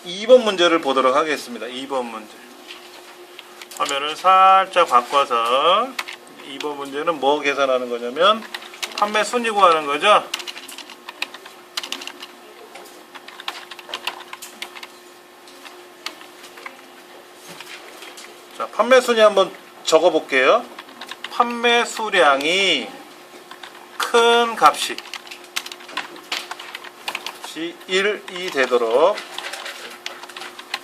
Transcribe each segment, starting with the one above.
2번 문제를 보도록 하겠습니다. 2번 문제. 화면을 살짝 바꿔서 2번 문제는 뭐 계산하는 거냐면 판매 순위 구하는 거죠. 자, 판매 순위 한번 적어 볼게요. 판매 수량이 큰 값이 1이 되도록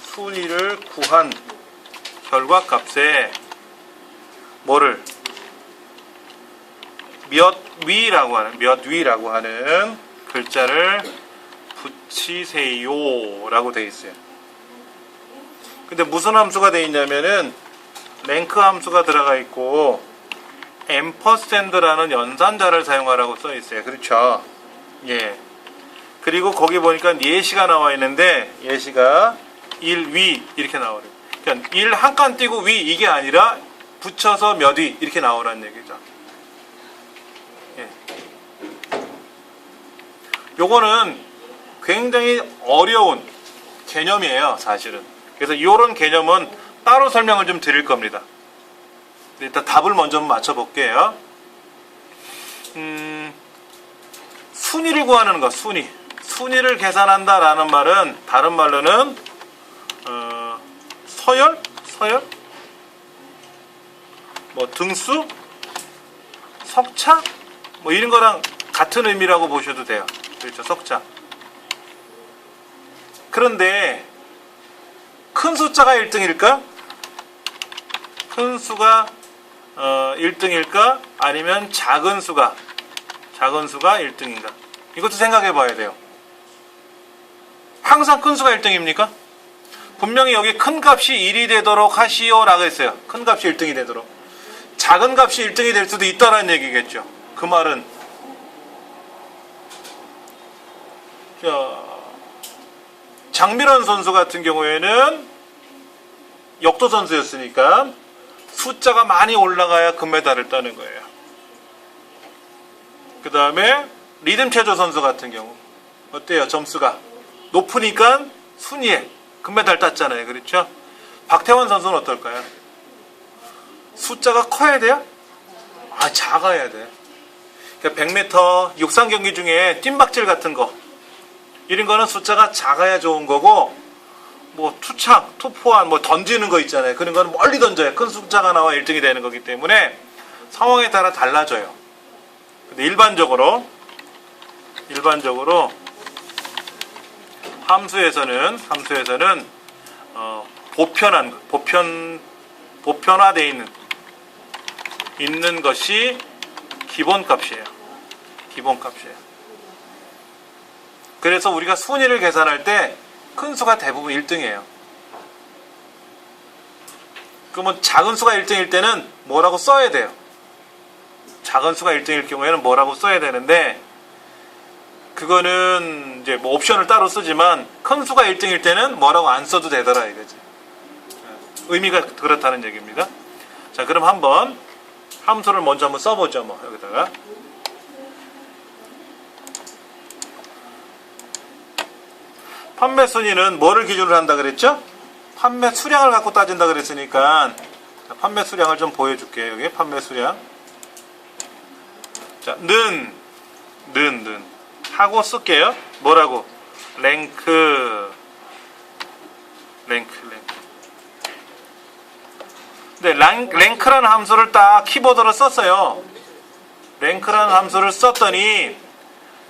순위를 구한 결과값에 뭐를 몇 위라고 하는 글자를 붙이세요 라고 되어 있어요. 근데 무슨 함수가 되어 있냐면은 랭크 함수가 들어가 있고 앰퍼센드라는 연산자를 사용하라고 써 있어요. 그렇죠? 예. 그리고 거기 보니까 예시가 나와 있는데 예시가 1위 이렇게 나오래요. 그러니까 1 한 칸 띄고 위 이게 아니라 붙여서 몇 위 이렇게 나오라는 얘기죠. 예. 요거는 굉장히 어려운 개념이에요, 사실은. 그래서 이런 개념은 따로 설명을 좀 드릴 겁니다. 일단 답을 먼저 맞춰 볼게요. 순위를 구하는 거, 순위를 계산한다라는 말은 다른 말로는 서열, 뭐 등수, 석차, 뭐 이런 거랑 같은 의미라고 보셔도 돼요. 그렇죠, 석차. 그런데 큰 숫자가 1등일까? 큰 수가 1등일까? 아니면 작은 수가 1등인가? 이것도 생각해 봐야 돼요. 항상 큰 수가 1등입니까? 분명히 여기 큰 값이 1이 되도록 하시오 라고 했어요. 큰 값이 1등이 되도록. 작은 값이 1등이 될 수도 있다라는 얘기겠죠. 그 말은 장미란 선수 같은 경우에는 역도 선수였으니까 숫자가 많이 올라가야 금메달을 따는 거예요. 그 다음에 리듬 체조 선수 같은 경우 어때요? 점수가 높으니까 순위에 금메달 땄잖아요. 그렇죠? 박태환 선수는 어떨까요? 숫자가 커야 돼요? 작아야 돼. 그러니까 100m 육상 경기 중에 뜀박질 같은 거 이런 거는 숫자가 작아야 좋은 거고, 뭐 투창, 투포환 뭐 던지는 거 있잖아요. 그런 거는 멀리 던져야 큰 숫자가 나와 1등이 되는 거기 때문에 상황에 따라 달라져요. 근데 일반적으로 함수에서는 보편화되어 있는 것이 기본값이에요. 그래서 우리가 순위를 계산할 때 큰 수가 대부분 1등이에요. 그러면 작은 수가 1등일 때는 뭐라고 써야 돼요? 작은 수가 1등일 경우에는 뭐라고 써야 되는데, 그거는 이제 뭐 옵션을 따로 쓰지만 큰 수가 1등일 때는 뭐라고 안 써도 되더라 이거지. 의미가 그렇다는 얘기입니다. 자, 그럼 한번 함수를 먼저 한번 써보죠. 뭐 여기다가 판매 순위는 뭐를 기준으로 한다 그랬죠? 판매 수량을 갖고 따진다 그랬으니까 판매 수량을 좀 보여줄게요. 여기 판매 수량. 자, 는 하고 쓸게요. 뭐라고? 랭크. 근데 랭크라는 함수를 딱 키보드로 썼어요. 랭크라는 함수를 썼더니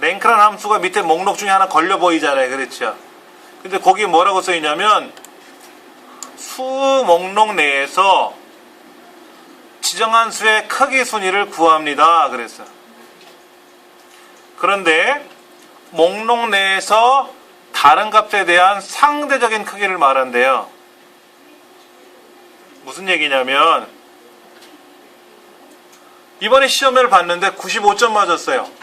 랭크라는 함수가 밑에 목록 중에 하나 걸려 보이잖아요. 그렇죠? 근데 거기에 뭐라고 써 있냐면 수 목록 내에서 지정한 수의 크기 순위를 구합니다. 그랬어요. 그런데 목록 내에서 다른 값에 대한 상대적인 크기를 말한대요. 무슨 얘기냐면 이번에 시험을 봤는데 95점 맞았어요.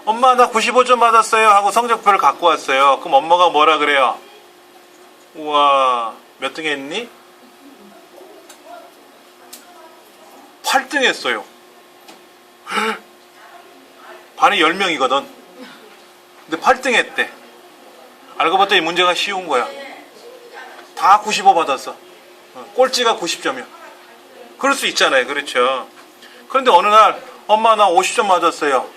엄마 나 95점 받았어요 하고 성적표를 갖고 왔어요. 그럼 엄마가 뭐라 그래요? 우와, 몇 등 했니? 8등 했어요. 반에 10명이거든. 근데 8등 했대. 알고 봤더니 문제가 쉬운 거야. 다 95 받았어. 꼴찌가 90점이야. 그럴 수 있잖아요. 그렇죠. 그런데 어느 날 엄마 나 50점 맞았어요.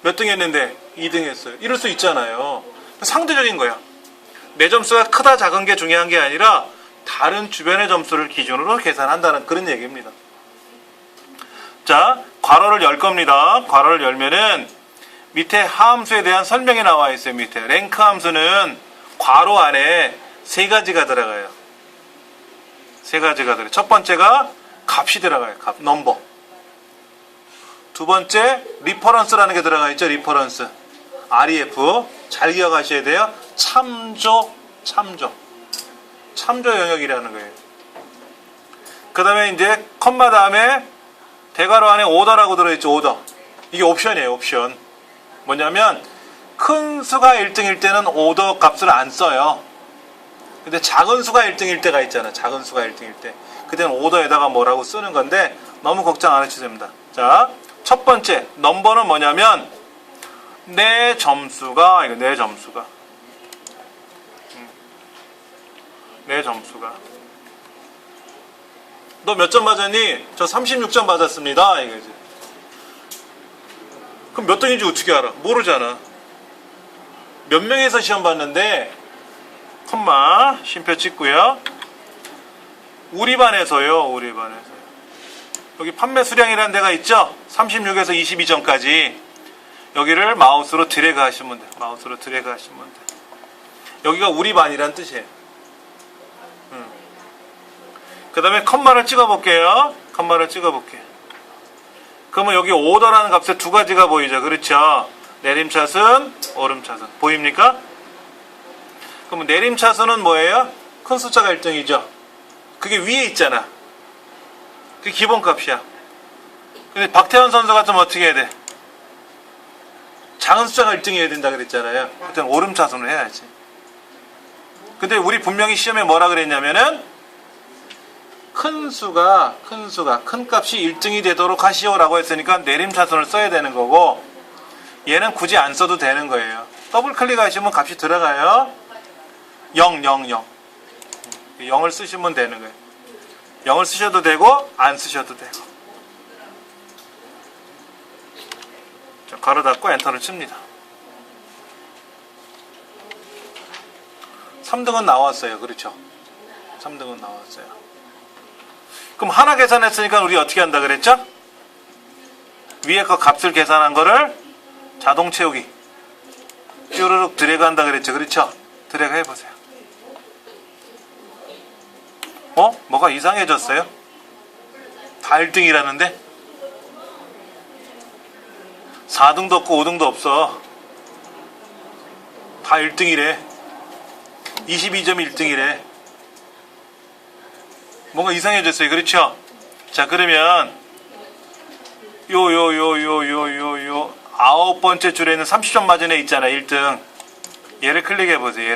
몇 등 했는데 2등 했어요. 이럴 수 있잖아요. 상대적인 거야. 내 점수가 크다 작은 게 중요한 게 아니라 다른 주변의 점수를 기준으로 계산한다는 그런 얘기입니다. 자, 괄호를 열 겁니다. 괄호를 열면은 밑에 하함수에 대한 설명이 나와 있어요. 밑에 랭크 함수는 괄호 안에 세 가지가 들어가요. 세 가지가 들어요. 첫 번째가 값이 들어가요. 값, 넘버. 두 번째 리퍼런스라는 게 들어가 있죠. 리퍼런스. REF 잘 기억하셔야 돼요. 참조 영역이라는 거예요. 그 다음에 이제 컴마 다음에 대괄호 안에 오더라고 들어있죠. 오더. 이게 옵션이에요. 옵션. 뭐냐면 큰 수가 1등일 때는 오더 값을 안 써요. 근데 작은 수가 1등일 때가 있잖아. 작은 수가 1등일 때. 그때는 오더에다가 뭐라고 쓰는 건데 너무 걱정 안 하셔도 됩니다. 자, 첫 번째 넘버는 뭐냐면 내 점수가 너 몇 점 맞았니? 저 36점 맞았습니다. 이거지. 그럼 몇 등인지 어떻게 알아? 모르잖아. 몇 명에서 시험 봤는데 컴마 쉼표 찍고요. 우리 반에서요. 여기 판매 수량이라는 데가 있죠. 36에서 22점까지 여기를 마우스로 드래그 하시면 돼요. 여기가 우리 반이란 뜻이에요. 그 다음에 컴마를 찍어볼게요. 그러면 여기 오더라는 값에 두 가지가 보이죠. 그렇죠. 내림차순, 오름차순. 보입니까? 그러면 내림차순은 뭐예요? 큰 숫자가 1등이죠. 그게 위에 있잖아. 그게 기본값이야. 근데 박태환 선수 같으면 어떻게 해야 돼? 작은 숫자가 1등이어야 된다 그랬잖아요. 그때는 오름차순을 해야지. 근데 우리 분명히 시험에 뭐라 그랬냐면은 큰 값이 1등이 되도록 하시오라고 했으니까 내림차순을 써야 되는 거고 얘는 굳이 안 써도 되는 거예요. 더블 클릭하시면 값이 들어가요. 0. 0을 쓰시면 되는 거예요. 0을 쓰셔도 되고 안 쓰셔도 되고. 자, 가로 닫고 엔터를 칩니다. 3등은 나왔어요. 그렇죠? 3등은 나왔어요. 그럼 하나 계산했으니까 우리 어떻게 한다 그랬죠? 위에 거 값을 계산한 거를 자동 채우기 쭈르륵 드래그 한다 그랬죠. 그렇죠? 드래그 해보세요. 뭐가 이상해졌어요? 다 1등이라는데? 4등도 없고 5등도 없어. 다 1등이래. 22점이 1등이래. 뭔가 이상해졌어요. 그렇죠? 자, 그러면 요 9번째 줄에 있는 30점 맞은 애 있잖아. 1등. 얘를 클릭해 보세요.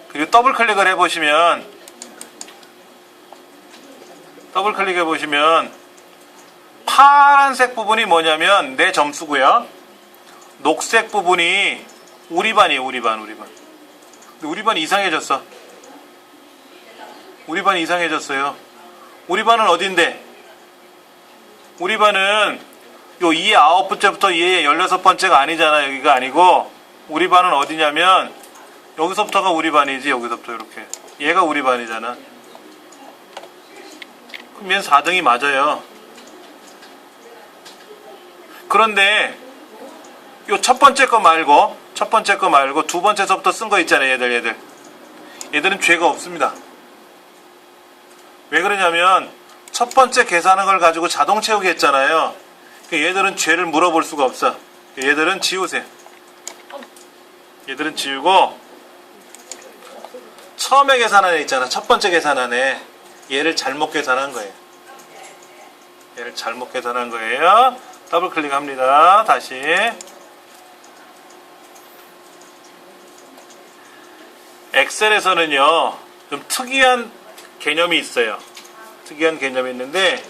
그리고 더블 클릭을 해 보시면 파란색 부분이 뭐냐면 내 점수고요. 녹색 부분이 우리 반이에요. 우리 반. 근데 우리 반이 이상해졌어. 우리 반은 어딘데? 우리 반은 요 2의 9번째부터 2의 16번째가 아니잖아. 여기가 아니고 우리 반은 어디냐면 여기서부터가 우리 반이지. 여기서부터 이렇게. 얘가 우리 반이잖아. 그럼 얘는 4등이 맞아요. 그런데 요 첫 번째 거 말고 두 번째서부터 쓴 거 있잖아요. 얘들은 죄가 없습니다. 왜 그러냐면 첫 번째 계산한 걸 가지고 자동 채우기 했잖아요. 얘들은 죄를 물어볼 수가 없어. 얘들은 지우세요. 얘들은 지우고 처음에 계산한 애 있잖아. 첫 번째 계산한 애. 얘를 잘못 계산한 거예요. 더블 클릭합니다. 다시. 엑셀에서는요 좀 특이한 개념이 있어요. 특이한 개념이 있는데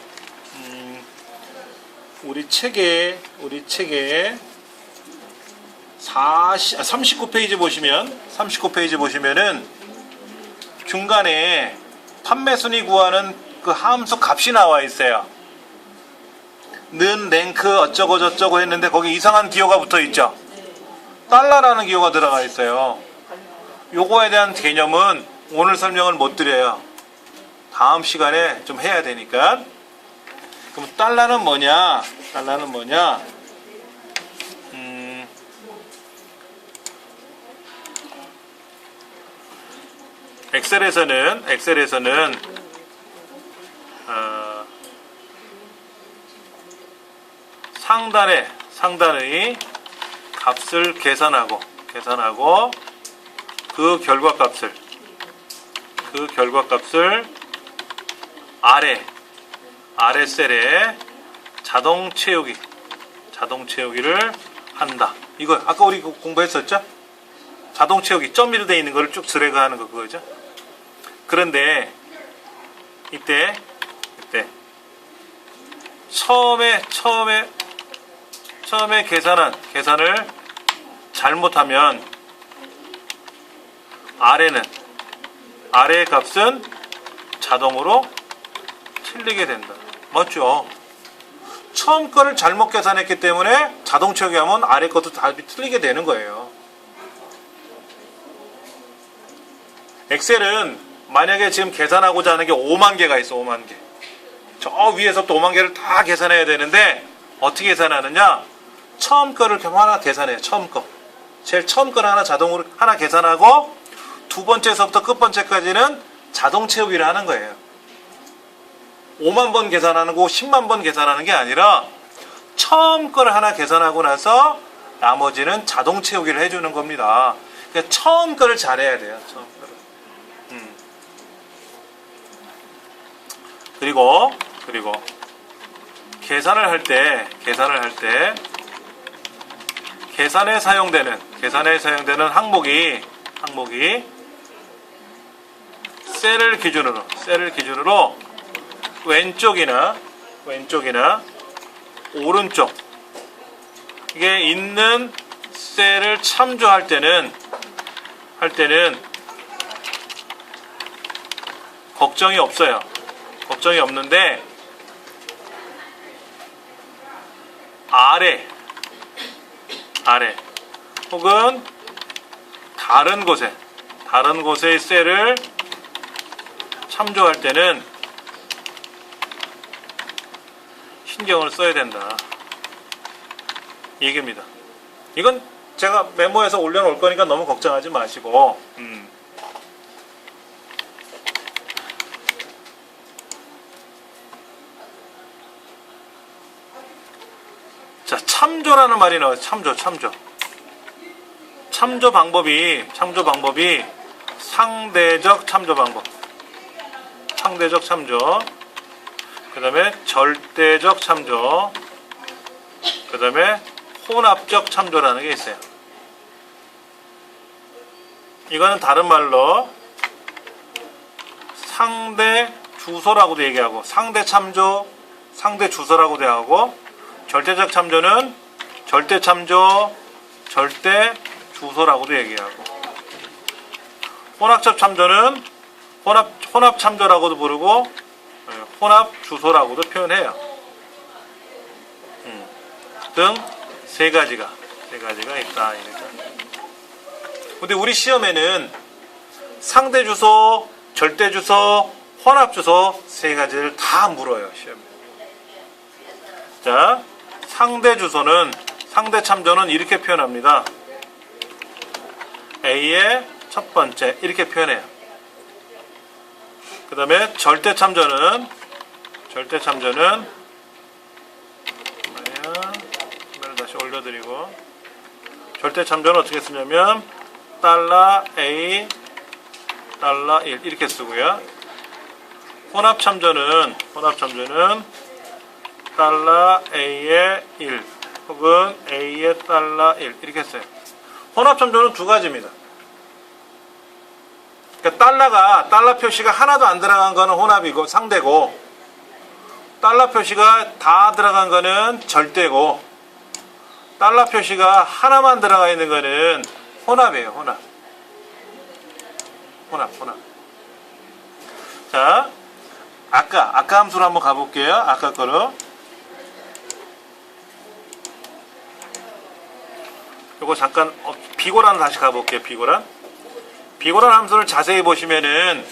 우리 책에 39페이지 보시면은 중간에 판매 순위 구하는 그 함수 값이 나와 있어요. 는 랭크 어쩌고 저쩌고 했는데 거기 이상한 기호가 붙어 있죠. 달러라는 기호가 들어가 있어요. 요거에 대한 개념은 오늘 설명을 못 드려요. 다음 시간에 좀 해야 되니까. 그럼 달러는 뭐냐? 달러는 뭐냐? 엑셀에서는 상단의 값을 계산하고 그 결과값을 아래 셀에 자동 채우기를 한다. 이거 아까 우리 공부했었죠? 자동 채우기 점으로 되어 있는 거를 쭉 드래그하는 거 그거죠. 그런데 이때 처음에 계산을 잘못하면 아래의 값은 자동으로 틀리게 된다. 맞죠? 처음 거를 잘못 계산했기 때문에 자동 채우기 하면 아래 것도 답이 틀리게 되는 거예요. 엑셀은 만약에 지금 계산하고자 하는 게 5만 개가 있어. 5만 개. 저 위에서부터 5만 개를 다 계산해야 되는데 어떻게 계산하느냐? 처음 거를 하나 계산해요. 제일 처음 거를 자동으로 하나 계산하고 두 번째에서부터 끝 번째까지는 자동 채우기를 하는 거예요. 5만 번 계산하는 거 10만 번 계산하는 게 아니라 처음 거를 하나 계산하고 나서 나머지는 자동 채우기를 해주는 겁니다. 그러니까 처음 거를 잘해야 돼요. 처음 거를. 그리고 계산을 할 때 계산에 사용되는 항목이 셀을 기준으로 왼쪽이나 오른쪽 이게 있는 셀을 참조할 때는 걱정이 없어요. 걱정이 없는데 아래 혹은 다른 곳의 셀을 참조할 때는 신경을 써야 된다. 이 얘기입니다. 이건 제가 메모해서 올려놓을 거니까 너무 걱정하지 마시고 자, 참조라는 말이 나와요. 참조 방법이 상대적 참조 방법, 그 다음에 절대적 참조, 그 다음에 혼합적 참조라는 게 있어요. 이거는 다른 말로 상대 주소라고도 얘기하고, 상대 참조, 상대 주소라고도 하고, 절대적 참조는 절대 참조, 절대 주소라고도 얘기하고, 혼합적 참조는 혼합 참조라고도 부르고, 혼합 주소라고도 표현해요. 등 세 가지가 있다. 근데 우리 시험에는 상대 주소, 절대 주소, 혼합 주소 세 가지를 다 물어요. 시험에. 자, 상대 참조는 이렇게 표현합니다. A의 첫 번째 이렇게 표현해요. 그 다음에 절대 참조는 다시 올려드리고, 절대 참조는 어떻게 쓰냐면 $A $1 이렇게 쓰고요. 혼합 참조는 $A의 1 혹은 A의 $1 이렇게 써요. 혼합 참조는 두 가지입니다. 그러니까 달러 표시가 하나도 안 들어간 거는 혼합이고 상대고, 달러 표시가 다 들어간 거는 절대고, 달러 표시가 하나만 들어가 있는 거는 혼합이에요. 혼합. 자, 아까 함수로 한번 가볼게요. 아까 거로. 요거 잠깐 비고란 다시 가볼게요. 비고란 함수를 자세히 보시면은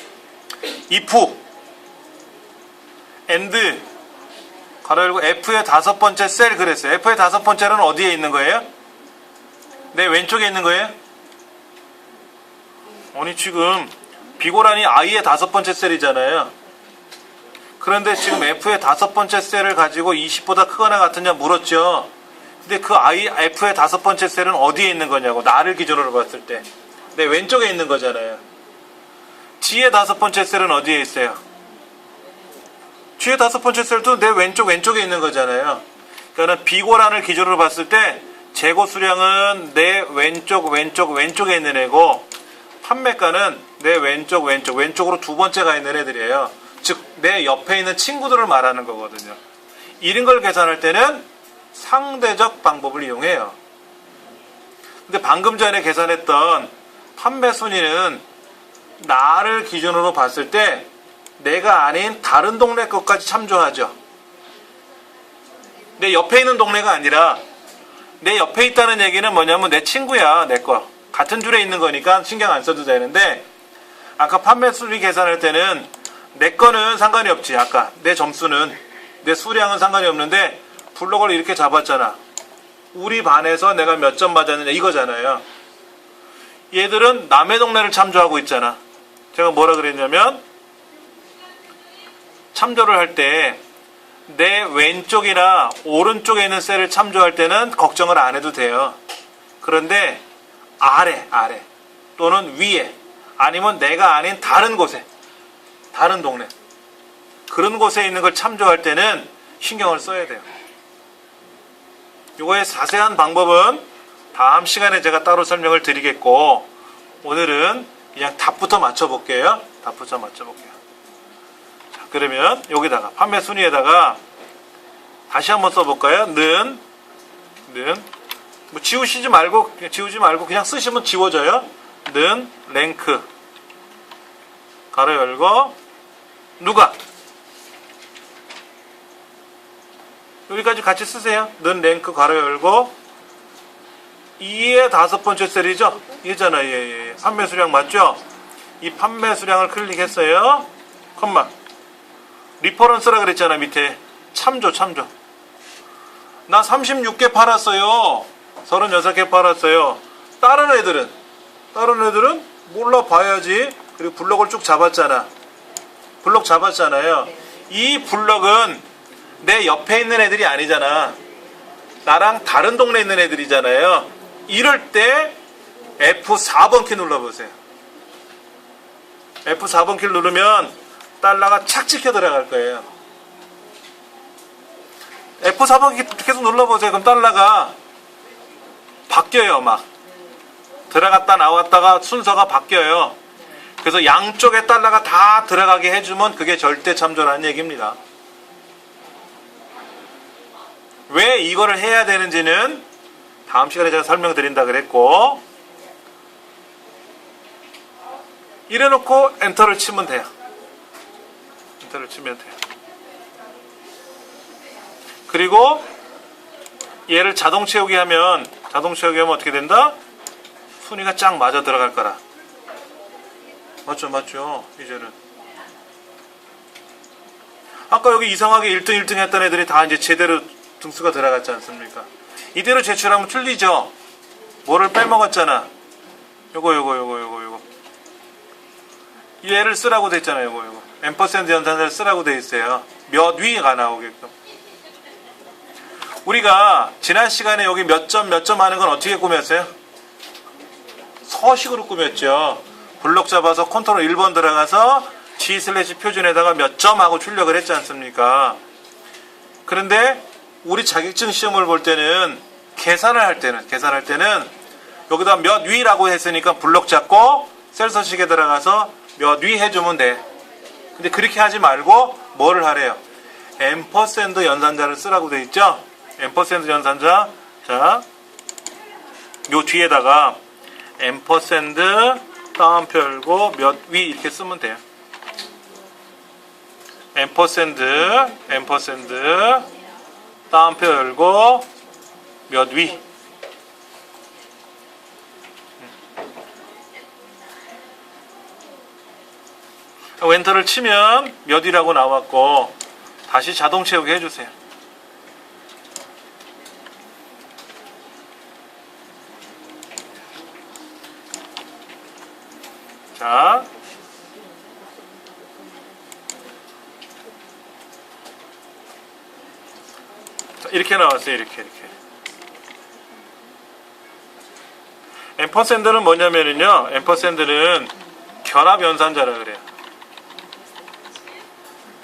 if and 가로 열고 F의 다섯 번째 셀 그랬어요. F의 다섯 번째는 어디에 있는 거예요? 내 왼쪽에 있는 거예요? 아니 지금 비고란이 I의 다섯 번째 셀이잖아요. 그런데 지금 F의 다섯 번째 셀을 가지고 20보다 크거나 같으냐 물었죠. 근데 그 F의 다섯 번째 셀은 어디에 있는 거냐고. 나를 기준으로 봤을 때 내 왼쪽에 있는 거잖아요. G의 다섯 번째 셀은 어디에 있어요? G의 다섯 번째 셀도 내 왼쪽에 있는 거잖아요. 그러니까 비고란을 기준으로 봤을 때 재고 수량은 내 왼쪽에 있는 애고, 판매가는 내 왼쪽으로 두 번째가 있는 애들이에요. 즉 내 옆에 있는 친구들을 말하는 거거든요. 이런 걸 계산할 때는 상대적 방법을 이용해요. 근데 방금 전에 계산했던 판매 순위는 나를 기준으로 봤을 때 내가 아닌 다른 동네 것까지 참조하죠. 내 옆에 있는 동네가 아니라 내 옆에 있다는 얘기는 뭐냐면 내 친구야. 내 거 같은 줄에 있는 거니까 신경 안 써도 되는데, 아까 판매 순위 계산할 때는 내 거는 상관이 없지. 아까 내 점수는, 내 수량은 상관이 없는데 블록을 이렇게 잡았잖아. 우리 반에서 내가 몇 점 맞았느냐 이거잖아요. 얘들은 남의 동네를 참조하고 있잖아. 제가 뭐라 그랬냐면, 참조를 할 때 내 왼쪽이나 오른쪽에 있는 셀을 참조할 때는 걱정을 안 해도 돼요. 그런데 아래 또는 위에, 아니면 내가 아닌 다른 곳에, 다른 동네, 그런 곳에 있는 걸 참조할 때는 신경을 써야 돼요. 이거의 자세한 방법은 다음 시간에 제가 따로 설명을 드리겠고, 오늘은 그냥 답부터 맞춰볼게요. 자, 그러면 여기다가 판매 순위에다가 다시 한번 써볼까요? 는 뭐 지우지 말고 그냥 쓰시면 지워져요. 는 랭크 가로 열고 누가, 여기까지 같이 쓰세요. 는 랭크 가로 열고 2의 다섯 번째 셀이죠. 얘잖아. 얘. 판매 수량 맞죠? 이 판매 수량을 클릭했어요. 컴마 리퍼런스라 그랬잖아. 밑에 참조. 나 36개 팔았어요. 36개 팔았어요. 다른 애들은 몰라 봐야지. 그리고 블럭을 쭉 잡았잖아. 블럭 잡았잖아요. 이 블럭은 내 옆에 있는 애들이 아니잖아. 나랑 다른 동네에 있는 애들이잖아요. 이럴 때 F4번 키 눌러보세요. F4번 키를 누르면 달러가 착 찍혀 들어갈 거예요. F4번 키 계속 눌러보세요. 그럼 달러가 바뀌어요. 막 들어갔다 나왔다가 순서가 바뀌어요. 그래서 양쪽에 달러가 다 들어가게 해주면 그게 절대 참조라는 얘기입니다. 왜 이거를 해야 되는지는 다음 시간에 제가 설명드린다 그랬고, 이래놓고 엔터를 치면 돼요. 그리고 얘를 자동 채우기 하면 어떻게 된다? 순위가 쫙 맞아 들어갈 거라. 맞죠. 이제는 아까 여기 이상하게 1등 했던 애들이 다 이제 제대로 등수가 들어갔지 않습니까? 이대로 제출하면 틀리죠. 뭐를 빼먹었잖아. 요거. 얘를 쓰라고 돼 있잖아요. 요거. 앰퍼센드 연산자를 쓰라고 돼 있어요. 몇 위가 나오게끔. 우리가 지난 시간에 여기 몇 점 하는 건 어떻게 꾸몄어요? 서식으로 꾸몄죠. 블록 잡아서 컨트롤 1번 들어가서 G/표준에다가 몇 점 하고 출력을 했지 않습니까? 그런데 우리 자격증 시험을 볼 때는 계산을 할 때는 여기다 몇 위라고 했으니까 블록 잡고 셀 서식에 들어가서 몇 위 해주면 돼. 근데 그렇게 하지 말고 뭐를 하래요? 앰퍼센드 연산자를 쓰라고 돼 있죠? 앰퍼센드 연산자. 자, 요 뒤에다가 앰퍼센드 따옴표 열고 몇 위 이렇게 쓰면 돼요. 앰퍼샌드 따옴표 열고 몇 위. 엔터를 치면 몇 위라고 나왔고 다시 자동 채우게 해주세요. 자, 이렇게 나왔어요. 이렇게. 앰퍼샌드는 뭐냐면요, 앰퍼샌드는 결합연산자라 그래요.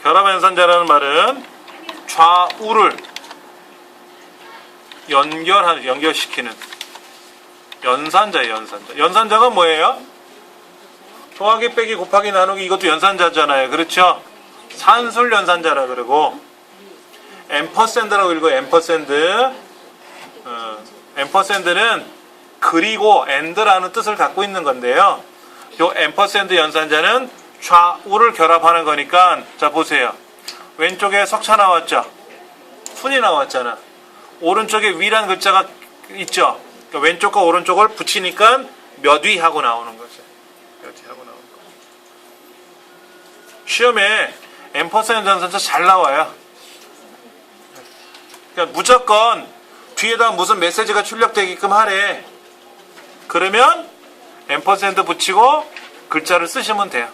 결합연산자라는 말은 좌우를 연결시키는 연산자예요. 연산자가 뭐예요? 더하기 빼기 곱하기 나누기, 이것도 연산자잖아요. 그렇죠? 산술 연산자라 그러고, 앰퍼샌드라고 읽어요. 앰퍼샌드는 그리고 and라는 뜻을 갖고 있는 건데요. 요 앰퍼샌드 연산자는 좌우를 결합하는 거니까, 자 보세요. 왼쪽에 석차 나왔죠? 순이 나왔잖아. 오른쪽에 위란 글자가 있죠? 그러니까 왼쪽과 오른쪽을 붙이니까 몇 위 하고 나오는 거죠. 몇 위 하고 나오는 거. 시험에 앰퍼샌드 연산자 잘 나와요. 그러니까 무조건 뒤에다 무슨 메시지가 출력되게끔 하래. 그러면 앰퍼샌드 붙이고 글자를 쓰시면 돼요.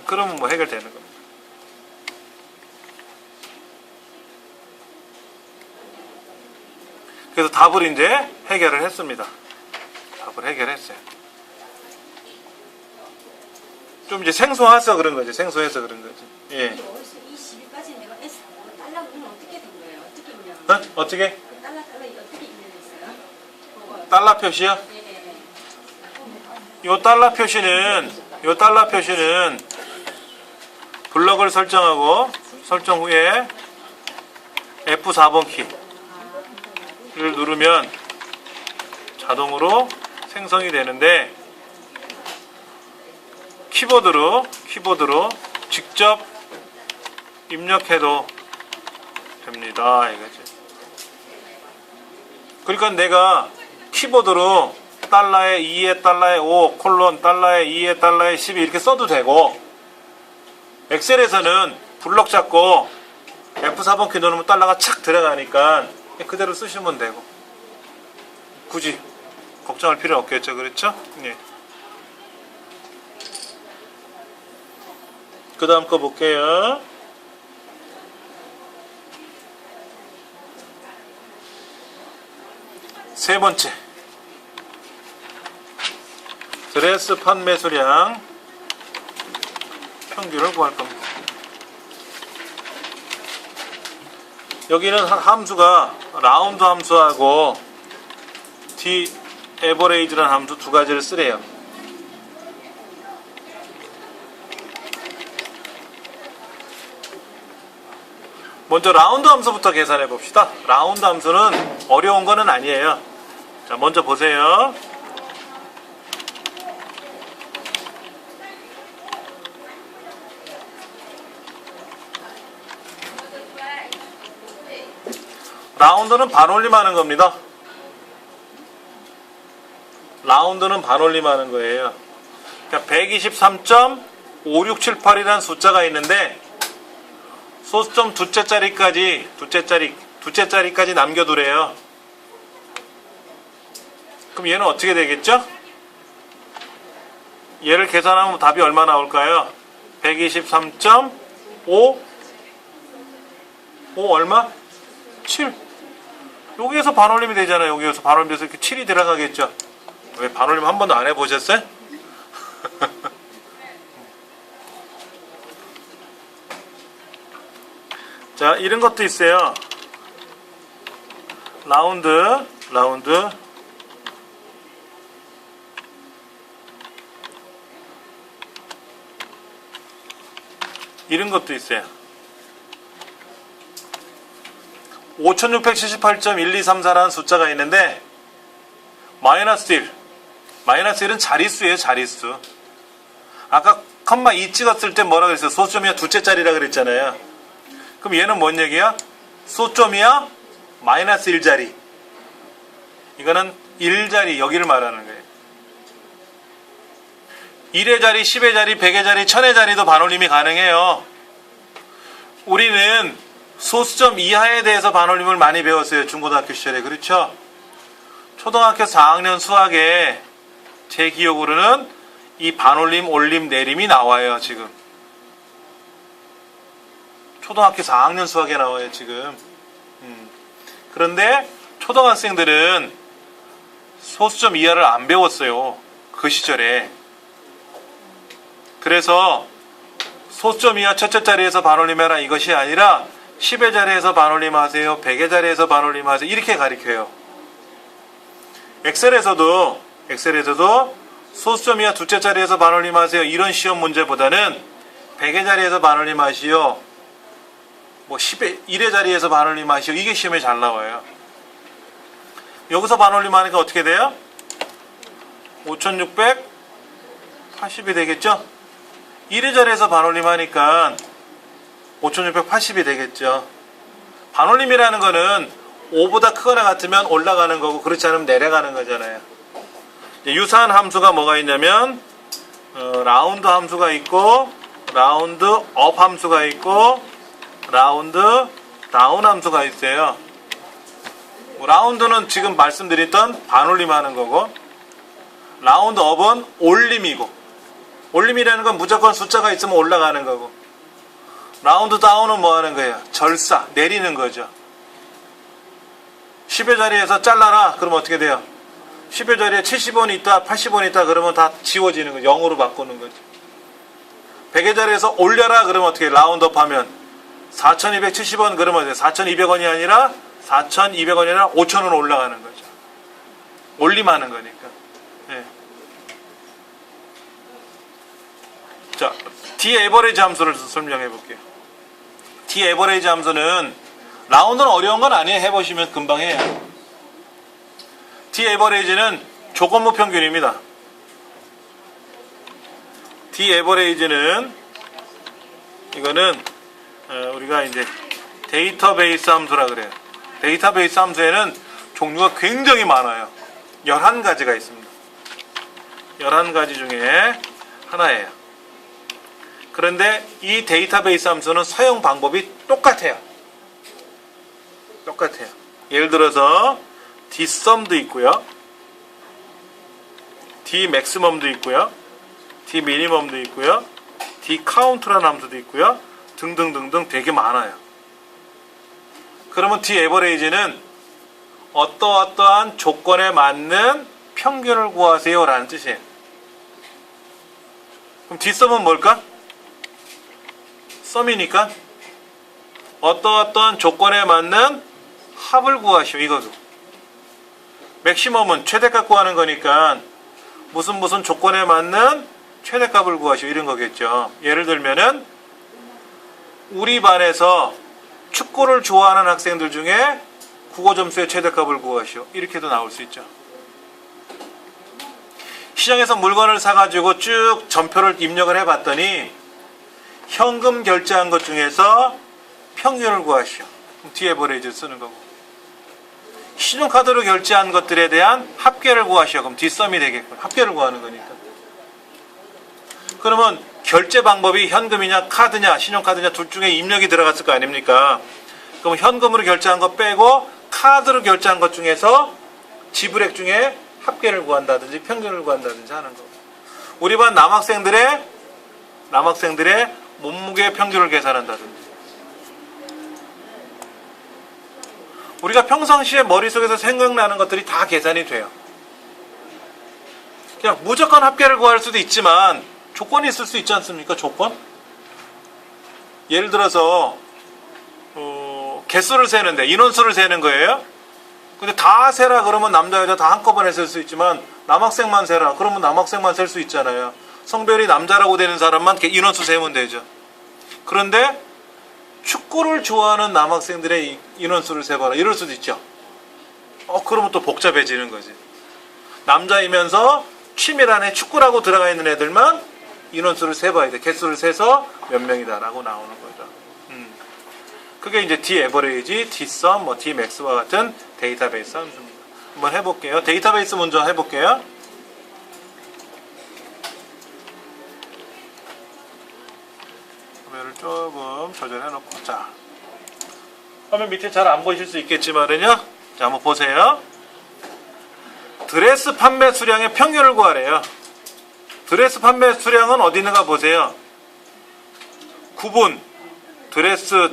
그러면 뭐 해결되는 겁니다. 그래서 답을 이제 해결을 했습니다. 답을 해결했어요. 좀 이제 생소해서 그런 거지. 생소해서 그런 거지. 예. 이 12까지 내가 S 달러 그러면 어떻게 된 거예요? 어떻게 입력? 어떻게? 그 달러 어떻게 입력했어요? 달러 표시요? 네. 요 달러 표시는 블럭을 설정하고 설정 후에 F4번 키를 누르면 자동으로 생성이 되는데, 키보드로 직접 입력해도 됩니다. 이거지. 그러니까 내가 키보드로 달러에 2에 달러에 5 콜론 달러에 2에 달러에 12 이렇게 써도 되고, 엑셀에서는 블럭 잡고 F4번 키 누르면 달러가 착 들어가니까 그대로 쓰시면 되고, 굳이 걱정할 필요 없겠죠. 그렇죠? 예. 그 다음 거 볼게요. 세 번째, 드레스 판매 수량 평균을 구할 겁니다. 여기는 함수가 라운드 함수하고 D 에버레이지라는 함수 두 가지를 쓰래요. 먼저 라운드 함수부터 계산해 봅시다. 라운드 함수는 어려운 거는 아니에요. 자, 먼저 보세요. 라운드는 반올림하는 겁니다. 라운드는 반올림하는 거예요. 그러니까 123.5678이라는 숫자가 있는데 소수점 두째 자리까지 남겨두래요. 그럼 얘는 어떻게 되겠죠? 얘를 계산하면 답이 얼마 나올까요? 123.5 얼마? 7. 여기에서 반올림이 되잖아요. 여기에서 반올림 돼서 이렇게 7이 들어가겠죠. 왜 반올림 한 번도 안 해보셨어요? 자, 이런 것도 있어요. 라운드 이런 것도 있어요. 5678.1234라는 숫자가 있는데 마이너스 1은 자릿수예요. 자릿수. 아까 컴마 2 찍었을 때 뭐라 그랬어요? 소수점 이하 둘째 자리라 그랬잖아요. 그럼 얘는 뭔 얘기야? 소수점 이하 마이너스 1자리. 이거는 1자리 여기를 말하는 거예요. 1의 자리, 10의 자리, 100의 자리, 1000의 자리도 반올림이 가능해요. 우리는 소수점 이하에 대해서 반올림을 많이 배웠어요. 중고등학교 시절에. 그렇죠? 초등학교 4학년 수학에 제 기억으로는 이 반올림, 올림, 내림이 나와요. 지금. 초등학교 4학년 수학에 나와요. 지금. 그런데 초등학생들은 소수점 이하를 안 배웠어요. 그 시절에. 그래서 소수점 이하 첫째 자리에서 반올림해라 이것이 아니라 10의 자리에서 반올림하세요. 100의 자리에서 반올림하세요. 이렇게 가르쳐요. 엑셀에서도 소수점 이하 둘째 자리에서 반올림하세요. 이런 시험 문제보다는 100의 자리에서 반올림하시오. 뭐 1의 자리에서 반올림하시오. 이게 시험에 잘 나와요. 여기서 반올림하니까 어떻게 돼요? 5680이 되겠죠? 1의 자리에서 반올림하니까 5680이 되겠죠. 반올림이라는 거는 5보다 크거나 같으면 올라가는 거고 그렇지 않으면 내려가는 거잖아요. 유사한 함수가 뭐가 있냐면 라운드 함수가 있고 라운드 업 함수가 있고 라운드 다운 함수가 있어요. 라운드는 지금 말씀드렸던 반올림하는 거고 라운드 업은 올림이고 올림이라는 건 무조건 숫자가 있으면 올라가는 거고 라운드 다운은 뭐 하는 거예요? 절사, 내리는 거죠. 10의 자리에서 잘라라. 그러면 어떻게 돼요? 10의 자리에 70원이 있다, 80원이 있다. 그러면 다 지워지는 거죠. 0으로 바꾸는 거죠. 100의 자리에서 올려라. 그러면 어떻게 해요? 라운드업 하면 4270원 그러면 4200원이 아니라 4200원이 아니라 5000원 올라가는 거죠. 올림하는 거니까. 네. 자, D-에버리지 함수를 설명해 볼게요. D-에버리지 함수는 라운드는 어려운 건 아니에요. 해보시면 금방 해요. D-에버리지는 조건부 평균입니다. D-에버리지는 이거는 우리가 이제 데이터베이스 함수라 그래요. 데이터베이스 함수에는 종류가 굉장히 많아요. 11가지가 있습니다. 11가지 중에 하나예요. 그런데 이 데이터베이스 함수는 사용 방법이 똑같아요. 예를 들어서 dsum도 있고요. dmaximum도 있고요. dminimum도 있고요. dcount라는 함수도 있고요. 등등등등 되게 많아요. 그러면 daverage는 어떠한 조건에 맞는 평균을 구하세요 라는 뜻이에요. 그럼 dsum은 뭘까? 썸이니까 어떠한 조건에 맞는 합을 구하시오 이거죠. 맥시멈은 최대값 구하는 거니까 무슨 조건에 맞는 최대값을 구하시오 이런 거겠죠. 예를 들면은 우리 반에서 축구를 좋아하는 학생들 중에 국어 점수의 최대값을 구하시오 이렇게도 나올 수 있죠. 시장에서 물건을 사가지고 쭉 전표를 입력을 해봤더니 현금 결제한 것 중에서 평균을 구하시오. 그럼 D-에버리지를 쓰는 거고 신용카드로 결제한 것들에 대한 합계를 구하시오. 그럼 dsum이 되겠군. 합계를 구하는 거니까. 그러면 결제 방법이 현금이냐 카드냐 신용카드냐 둘 중에 입력이 들어갔을 거 아닙니까? 그럼 현금으로 결제한 것 빼고 카드로 결제한 것 중에서 지불액 중에 합계를 구한다든지 평균을 구한다든지 하는 거고 우리 반 남학생들의 몸무게 평균을 계산한다든지 우리가 평상시에 머릿속에서 생각나는 것들이 다 계산이 돼요. 그냥 무조건 합계를 구할 수도 있지만 조건이 있을 수 있지 않습니까? 조건? 예를 들어서 개수를 세는데 인원수를 세는 거예요. 근데 다 세라 그러면 남자 여자 다 한꺼번에 셀 수 있지만 남학생만 세라 그러면 남학생만 셀 수 있잖아요. 성별이 남자라고 되는 사람만 인원수 세면 되죠. 그런데 축구를 좋아하는 남학생들의 인원수를 세봐라 이럴 수도 있죠. 그러면 또 복잡해지는 거지. 남자이면서 취미란에 축구라고 들어가 있는 애들만 인원수를 세봐야 돼. 개수를 세서 몇 명이다라고 나오는 거죠. 그게 이제 D-average, D-sum, 뭐 D-max와 같은 데이터베이스 함수입니다. 한번 해볼게요. 데이터베이스 먼저 해볼게요. 화면을 조금 조절해놓고, 자, 화면 밑에 잘 안 보이실 수 있겠지만은요. 자, 한번 보세요. 드레스 판매 수량의 평균을 구하래요. 드레스 판매 수량은 어디 있는가 보세요. 구분, 드레스,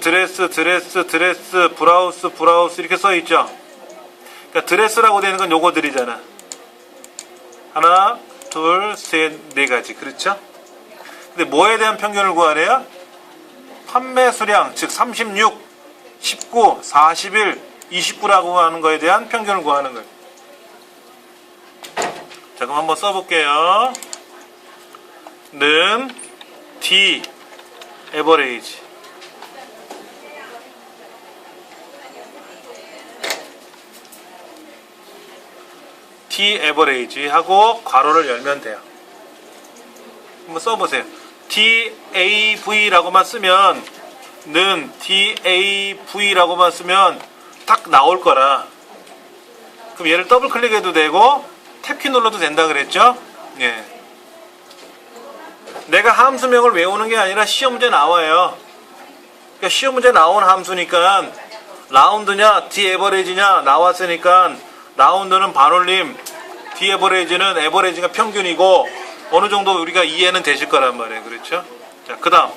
브라우스 이렇게 써있죠. 그러니까 드레스라고 되는 건 요거들이잖아. 하나, 둘, 셋, 네 가지. 그렇죠? 근데 뭐에 대한 평균을 구하래요? 판매 수량, 즉 36, 19, 41, 29라고 하는 거에 대한 평균을 구하는 거예요. 자, 그럼 한번 써볼게요. 는 D average D average 하고 괄호를 열면 돼요. 한번 써보세요. DAV라고만 쓰면 는 DAV라고만 쓰면 딱 나올 거라. 그럼 얘를 더블 클릭해도 되고 탭키 눌러도 된다 그랬죠? 예. 내가 함수명을 외우는 게 아니라 시험 문제 나와요. 그러니까 시험 문제 나온 함수니까 라운드냐 디에버레이지냐 나왔으니까 라운드는 반올림, 디에버레이지는 에버레이지가 평균이고 어느 정도 우리가 이해는 되실 거란 말이에요. 그렇죠? 자, 그 다음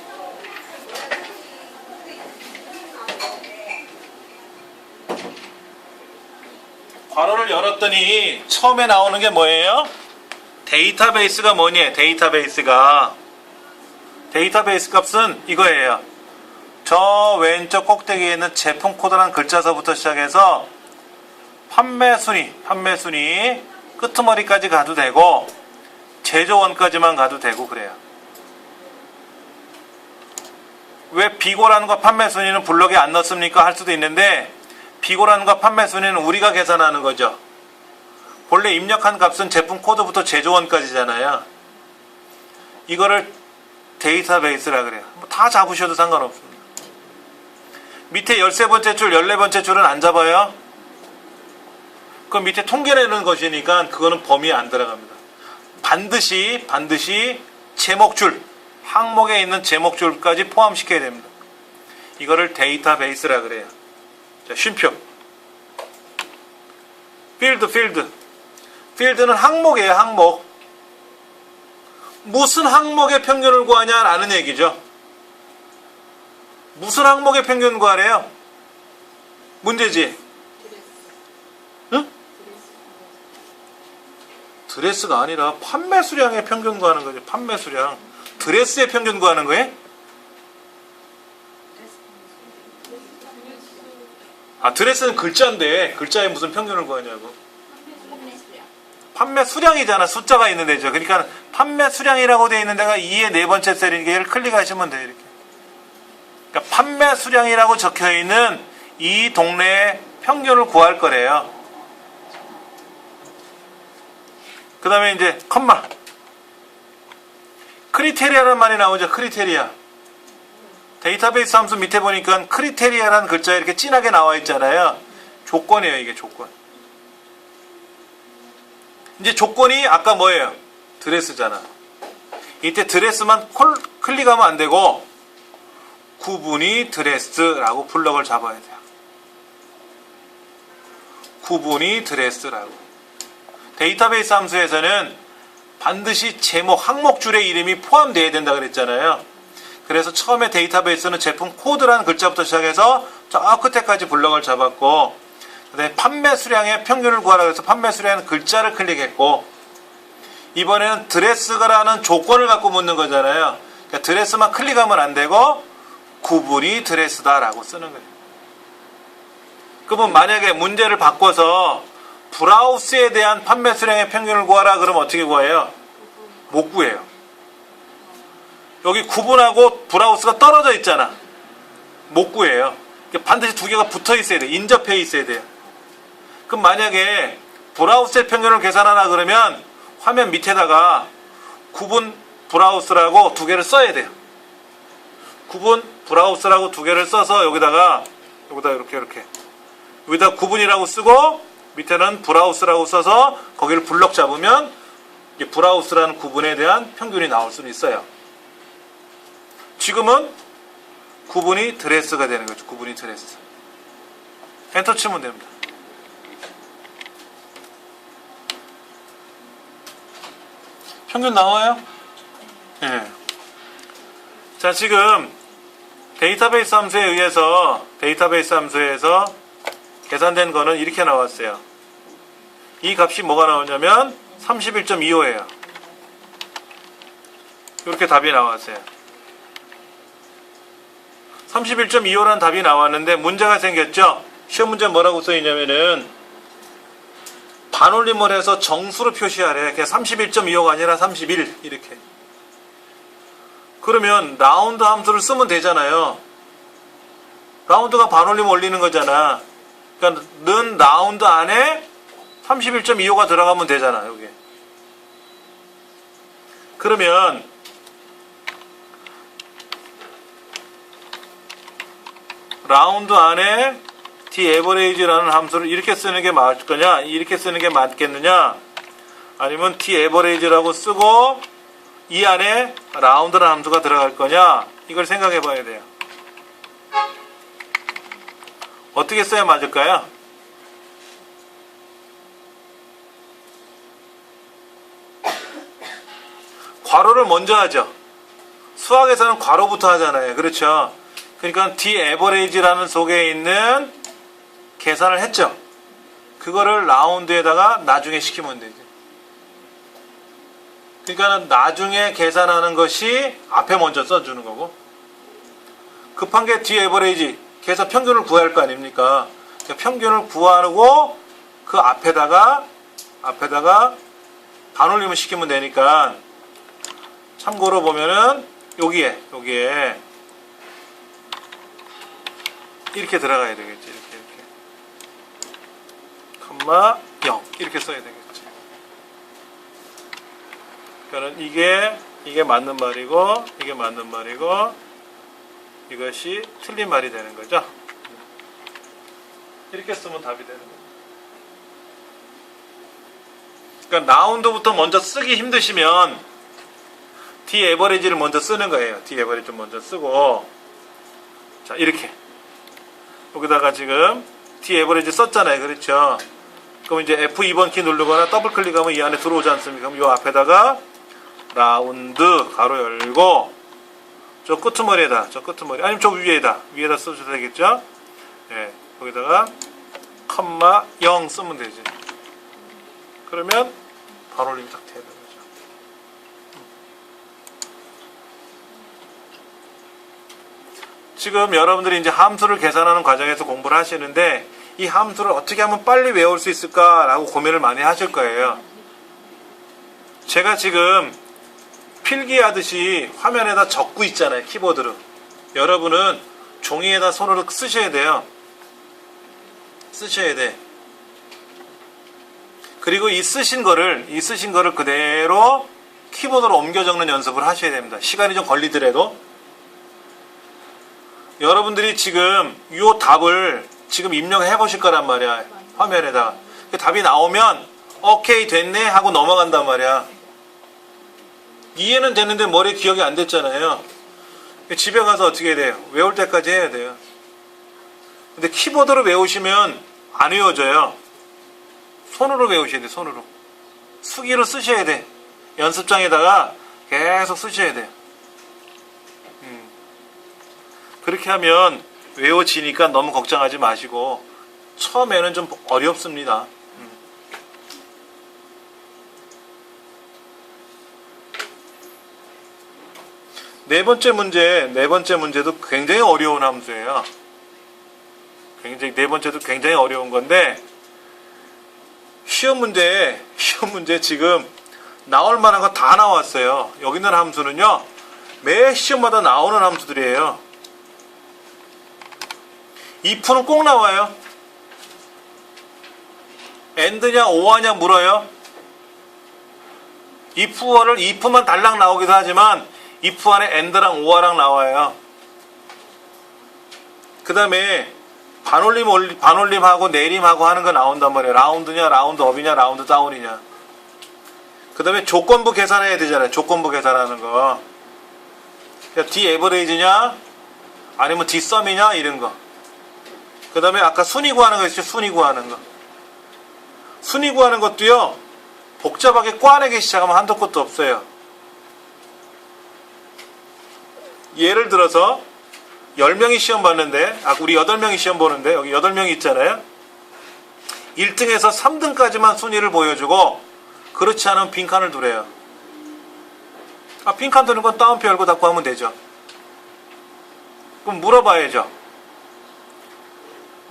괄호를 열었더니 처음에 나오는 게 뭐예요? 데이터베이스가 뭐니? 데이터베이스 값은 이거예요. 저 왼쪽 꼭대기에 있는 제품 코드라는 글자서부터 시작해서 판매 순위 끄트머리까지 가도 되고 제조원까지만 가도 되고 그래요. 왜 비고라는 거 판매 순위는 블럭에 안 넣습니까? 할 수도 있는데 비고라는 거 판매 순위는 우리가 계산하는 거죠. 본래 입력한 값은 제품 코드부터 제조원까지잖아요. 이거를 데이터베이스라 그래요. 뭐 다 잡으셔도 상관없습니다. 밑에 13번째 줄, 14번째 줄은 안 잡아요. 그럼 밑에 통계 내는 것이니까 그거는 범위에 안 들어갑니다. 반드시 제목줄, 항목에 있는 제목줄까지 포함시켜야 됩니다. 이거를 데이터베이스라 그래요. 자, 쉼표. 필드는 항목이에요. 항목. 무슨 항목의 평균을 구하냐라는 얘기죠. 무슨 항목의 평균 구하래요? 문제지. 응? 드레스가 아니라 판매 수량의 평균 구하는 거죠. 판매 수량. 드레스의 평균 구하는 거예요? 아, 드레스는 글자인데 글자에 무슨 평균을 구하냐고. 판매 수량이잖아. 숫자가 있는 데죠. 그러니까 판매 수량이라고 되어 있는 데가 2의 네 번째 셀이니까 클릭하시면 돼요. 이렇게. 그러니까 판매 수량이라고 적혀 있는 이 동네의 평균을 구할 거래요. 그 다음에 이제 컴마. 크리테리아라는 말이 나오죠. 크리테리아. 데이터베이스 함수 밑에 보니까 크리테리아라는 글자 이렇게 진하게 나와 있잖아요. 조건이에요. 이게 조건. 이제 조건이 아까 뭐예요? 드레스잖아. 이때 드레스만 클릭하면 안 되고 구분이 드레스라고 블럭을 잡아야 돼요. 구분이 드레스라고. 데이터베이스 함수에서는 반드시 제목, 항목줄의 이름이 포함되어야 된다 그랬잖아요. 그래서 처음에 데이터베이스는 제품 코드라는 글자부터 시작해서 저 끝에까지 블럭을 잡았고, 그다음에 판매 수량의 평균을 구하라 그래서 판매 수량의 글자를 클릭했고, 이번에는 드레스가라는 조건을 갖고 묻는 거잖아요. 그러니까 드레스만 클릭하면 안 되고 구분이 드레스다라고 쓰는 거예요. 그러면 만약에 문제를 바꿔서 브라우스에 대한 판매 수량의 평균을 구하라 그러면 어떻게 구해요? 못 구해요. 여기 구분하고 브라우스가 떨어져 있잖아. 못 구해요. 반드시 두 개가 붙어 있어야 돼요. 인접해 있어야 돼요. 그럼 만약에 브라우스의 평균을 계산하라 그러면 화면 밑에다가 구분 브라우스라고 두 개를 써야 돼요. 구분 브라우스라고 두 개를 써서 여기다 이렇게 여기다 구분이라고 쓰고 밑에는 브라우스라고 써서 거기를 블럭 잡으면 이게 브라우스라는 구분에 대한 평균이 나올 수는 있어요. 지금은 구분이 드레스가 되는 거죠. 구분이 드레스. 엔터 치면 됩니다. 평균 나와요? 네. 자, 지금 데이터베이스 함수에 의해서 계산된 거는 이렇게 나왔어요. 이 값이 뭐가 나오냐면 31.25예요. 이렇게 답이 나왔어요. 31.25라는 답이 나왔는데 문제가 생겼죠? 시험 문제 뭐라고 써있냐면은 반올림을 해서 정수로 표시하래. 그냥 31.25가 아니라 31 이렇게. 그러면 라운드 함수를 쓰면 되잖아요. 라운드가 반올림 올리는 거잖아. 그러니까 는 라운드 안에 31.25가 들어가면 되잖아. 여기. 그러면 라운드 안에 t-average라는 함수를 이렇게 쓰는 게 맞을 거냐, 이렇게 쓰는 게 맞겠느냐, 아니면 t-average라고 쓰고 이 안에 라운드라는 함수가 들어갈 거냐, 이걸 생각해 봐야 돼요. 어떻게 써야 맞을까요? 괄호를 먼저 하죠. 수학에서는 괄호부터 하잖아요. 그렇죠? 그러니까 t-average라는 속에 있는 계산을 했죠. 그거를 라운드에다가 나중에 시키면 되죠. 그러니까 나중에 계산하는 것이 앞에 먼저 써주는 거고, 급한 게 t-average, 계산 평균을 구해야 할 거 아닙니까? 그러니까 평균을 구하고 그 앞에다가 반올림을 시키면 되니까, 참고로 보면은 여기에 이렇게 들어가야 되겠지. 이렇게. 컴마 0 이렇게 써야 되겠지. 그러니까 이게 맞는 말이고 이게 맞는 말이고 이것이 틀린 말이 되는 거죠. 이렇게 쓰면 답이 되는 거예요. 그러니까 라운드부터 먼저 쓰기 힘드시면 t-average를 먼저 쓰는 거예요. t-average를 먼저 쓰고, 자, 이렇게 여기다가 지금 t-average 썼잖아요. 그렇죠? 그럼 이제 F2번 키 누르거나 더블 클릭하면 이 안에 들어오지 않습니까? 그럼 이 앞에다가 라운드 가로 열고 저 끄트머리에다, 아니면 저 위에다 써줘도 되겠죠? 예, 거기다가 컴마 0 쓰면 되지. 그러면 반올림이 딱 되는 거죠. 지금 여러분들이 이제 함수를 계산하는 과정에서 공부를 하시는데 이 함수를 어떻게 하면 빨리 외울 수 있을까라고 고민을 많이 하실 거예요. 제가 지금 필기하듯이 화면에다 적고 있잖아요. 키보드로. 여러분은 종이에다 손으로 쓰셔야 돼요. 쓰셔야 돼. 그리고 이 쓰신 거를 그대로 키보드로 옮겨 적는 연습을 하셔야 됩니다. 시간이 좀 걸리더라도. 여러분들이 지금 이 답을 지금 입력해 보실 거란 말이야. 화면에다가. 답이 나오면 오케이 됐네 하고 넘어간단 말이야. 이해는 됐는데 머리에 기억이 안 됐잖아요. 집에 가서 어떻게 해야 돼요? 외울 때까지 해야 돼요. 근데 키보드로 외우시면 안 외워져요. 손으로 외우셔야 돼. 손으로. 수기로 쓰셔야 돼. 연습장에다가 계속 쓰셔야 돼요. 그렇게 하면 외워지니까 너무 걱정하지 마시고 처음에는 좀 어렵습니다. 네 번째 문제도 굉장히 어려운 함수예요. 네 번째도 굉장히 어려운 건데 시험 문제 지금 나올 만한 거 다 나왔어요. 여기 있는 함수는요 매 시험마다 나오는 함수들이에요. if는 꼭 나와요. and냐 or냐 물어요. if를 if만 달랑 나오기도 하지만 if 안에 and랑 or랑 나와요. 그 다음에 반올림하고 내림하고 하는 거 나온단 말이에요. 라운드냐, 라운드업이냐, 라운드 다운이냐. 그 다음에 조건부 계산해야 되잖아요. 조건부 계산하는 거. 그러니까 D 에버레이지냐, 아니면 D 썸이냐, 이런 거. 그 다음에 아까 순위 구하는 거 있죠. 순위 구하는 거. 순위 구하는 것도요, 복잡하게 꽈내기 시작하면 한도 끝도 없어요. 예를 들어서 10명이 시험 봤는데, 우리 8명이 시험 보는데, 여기 8명이 있잖아요. 1등에서 3등까지만 순위를 보여주고, 그렇지 않으면 빈칸을 두래요. 빈칸 두는 건 따옴표 열고 닫고 하면 되죠. 그럼 물어봐야죠.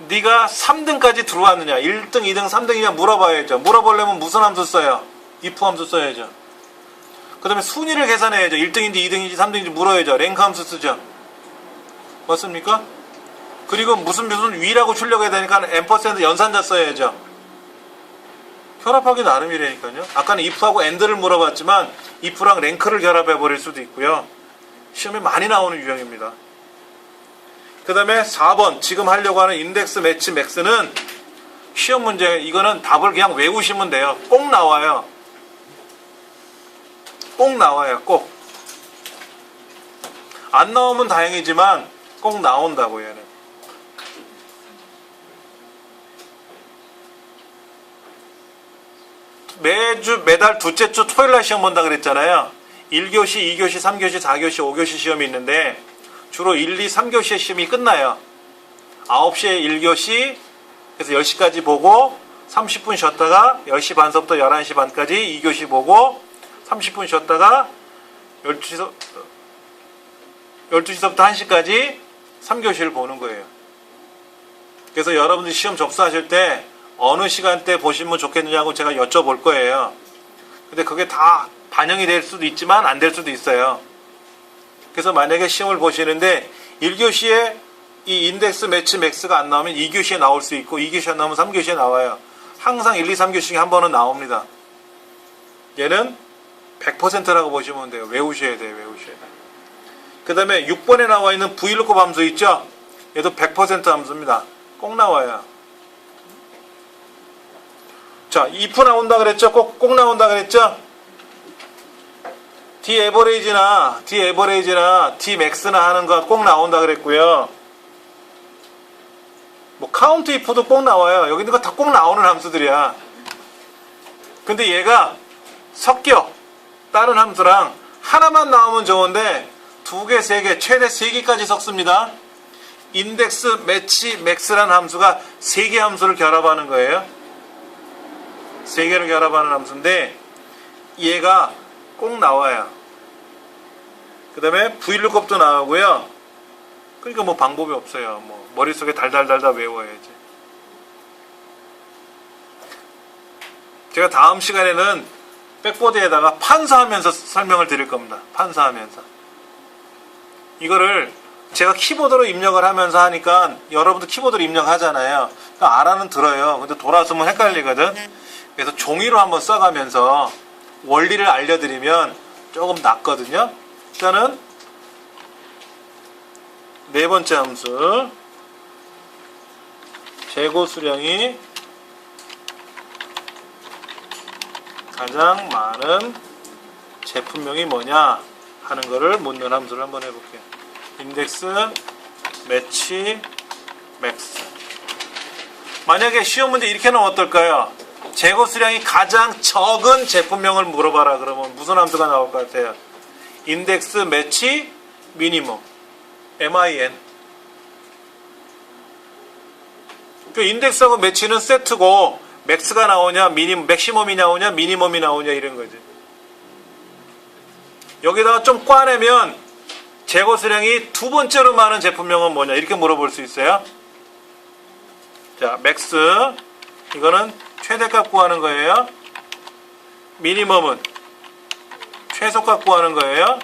네가 3등까지 들어왔느냐, 1등, 2등, 3등이냐 물어봐야죠. 물어보려면 무슨 함수 써요? if 함수 써야죠. 그 다음에 순위를 계산해야죠. 1등인지 2등인지 3등인지 물어야죠. 랭크 함수 쓰죠. 맞습니까? 그리고 무슨 위라고 출력해야 되니까 앰퍼센드 연산자 써야죠. 결합하기 나름이라니까요. 아까는 if하고 and를 물어봤지만 if랑 랭크를 결합해 버릴 수도 있고요. 시험에 많이 나오는 유형입니다. 그 다음에 4번 지금 하려고 하는 인덱스 매치 맥스는 시험 문제, 이거는 답을 그냥 외우시면 돼요. 꼭 나와요. 꼭 나와요. 꼭. 안 나오면 다행이지만 꼭 나온다고. 얘는 매달 둘째 주 토요일날 시험 본다 그랬잖아요. 1교시, 2교시, 3교시, 4교시, 5교시 시험이 있는데 주로 1, 2, 3교시의 시험이 끝나요. 9시에 1교시, 그래서 10시까지 보고 30분 쉬었다가 10시 반서부터 11시 반까지 2교시 보고 30분 쉬었다가 12시서부터 1시까지 3교시를 보는 거예요. 그래서 여러분들이 시험 접수하실 때 어느 시간대 보시면 좋겠느냐고 제가 여쭤볼 거예요. 근데 그게 다 반영이 될 수도 있지만 안 될 수도 있어요. 그래서 만약에 시험을 보시는데 1교시에 이 인덱스 매치 맥스가 안 나오면 2교시에 나올 수 있고 2교시에 안 나오면 3교시에 나와요. 항상 1, 2, 3교시 중에 한 번은 나옵니다. 얘는 100%라고 보시면 돼요. 외우셔야 돼요. 외우셔야 돼요. 그 다음에 6번에 나와 있는 VLOOKUP 함수 있죠? 얘도 100% 함수입니다. 꼭 나와요. 자, if 나온다 그랬죠? 꼭 나온다 그랬죠? D 에버레이지나 D 맥스나 하는 거 꼭 나온다 그랬고요. 뭐 카운트 if도 꼭 나와요. 여기 있는 거 다 꼭 나오는 함수들이야. 근데 얘가 섞여. 다른 함수랑 하나만 나오면 좋은데 2개, 3개, 최대 3개까지 섞습니다. 인덱스 매치 맥스라는 함수가 3개 함수를 결합하는 거예요. 3개를 결합하는 함수인데 얘가 꼭 나와요. 그 다음에 VLOOKUP도 나오고요. 그러니까 뭐 방법이 없어요. 뭐 머릿속에 달달달달 외워야지. 제가 다음 시간에는 백보드에다가 판사하면서 설명을 드릴 겁니다. 판사하면서. 이거를 제가 키보드로 입력을 하면서 하니까 여러분도 키보드로 입력하잖아요. 그러니까 알아는 들어요. 근데 돌아서면 헷갈리거든. 그래서 종이로 한번 써가면서 원리를 알려드리면 조금 낫거든요. 일단은 네 번째 함수, 재고 수량이 가장 많은 제품명이 뭐냐 하는 거를 묻는 함수를 한번 해볼게요. 인덱스 매치 맥스. 만약에 시험 문제 이렇게 나오면 어떨까요? 재고 수량이 가장 적은 제품명을 물어봐라. 그러면 무슨 함수가 나올 것 같아요? 인덱스 매치 미니멈 MIN. 그 인덱스하고 매치는 세트고 맥스가 나오냐 맥시멈이 나오냐 미니멈이 나오냐 이런 거지. 여기다가 좀 꽈내면 재고 수량이 두 번째로 많은 제품명은 뭐냐 이렇게 물어볼 수 있어요. 자, 맥스 이거는 최대값 구하는 거예요. 미니멈은 최소값 구하는 거예요.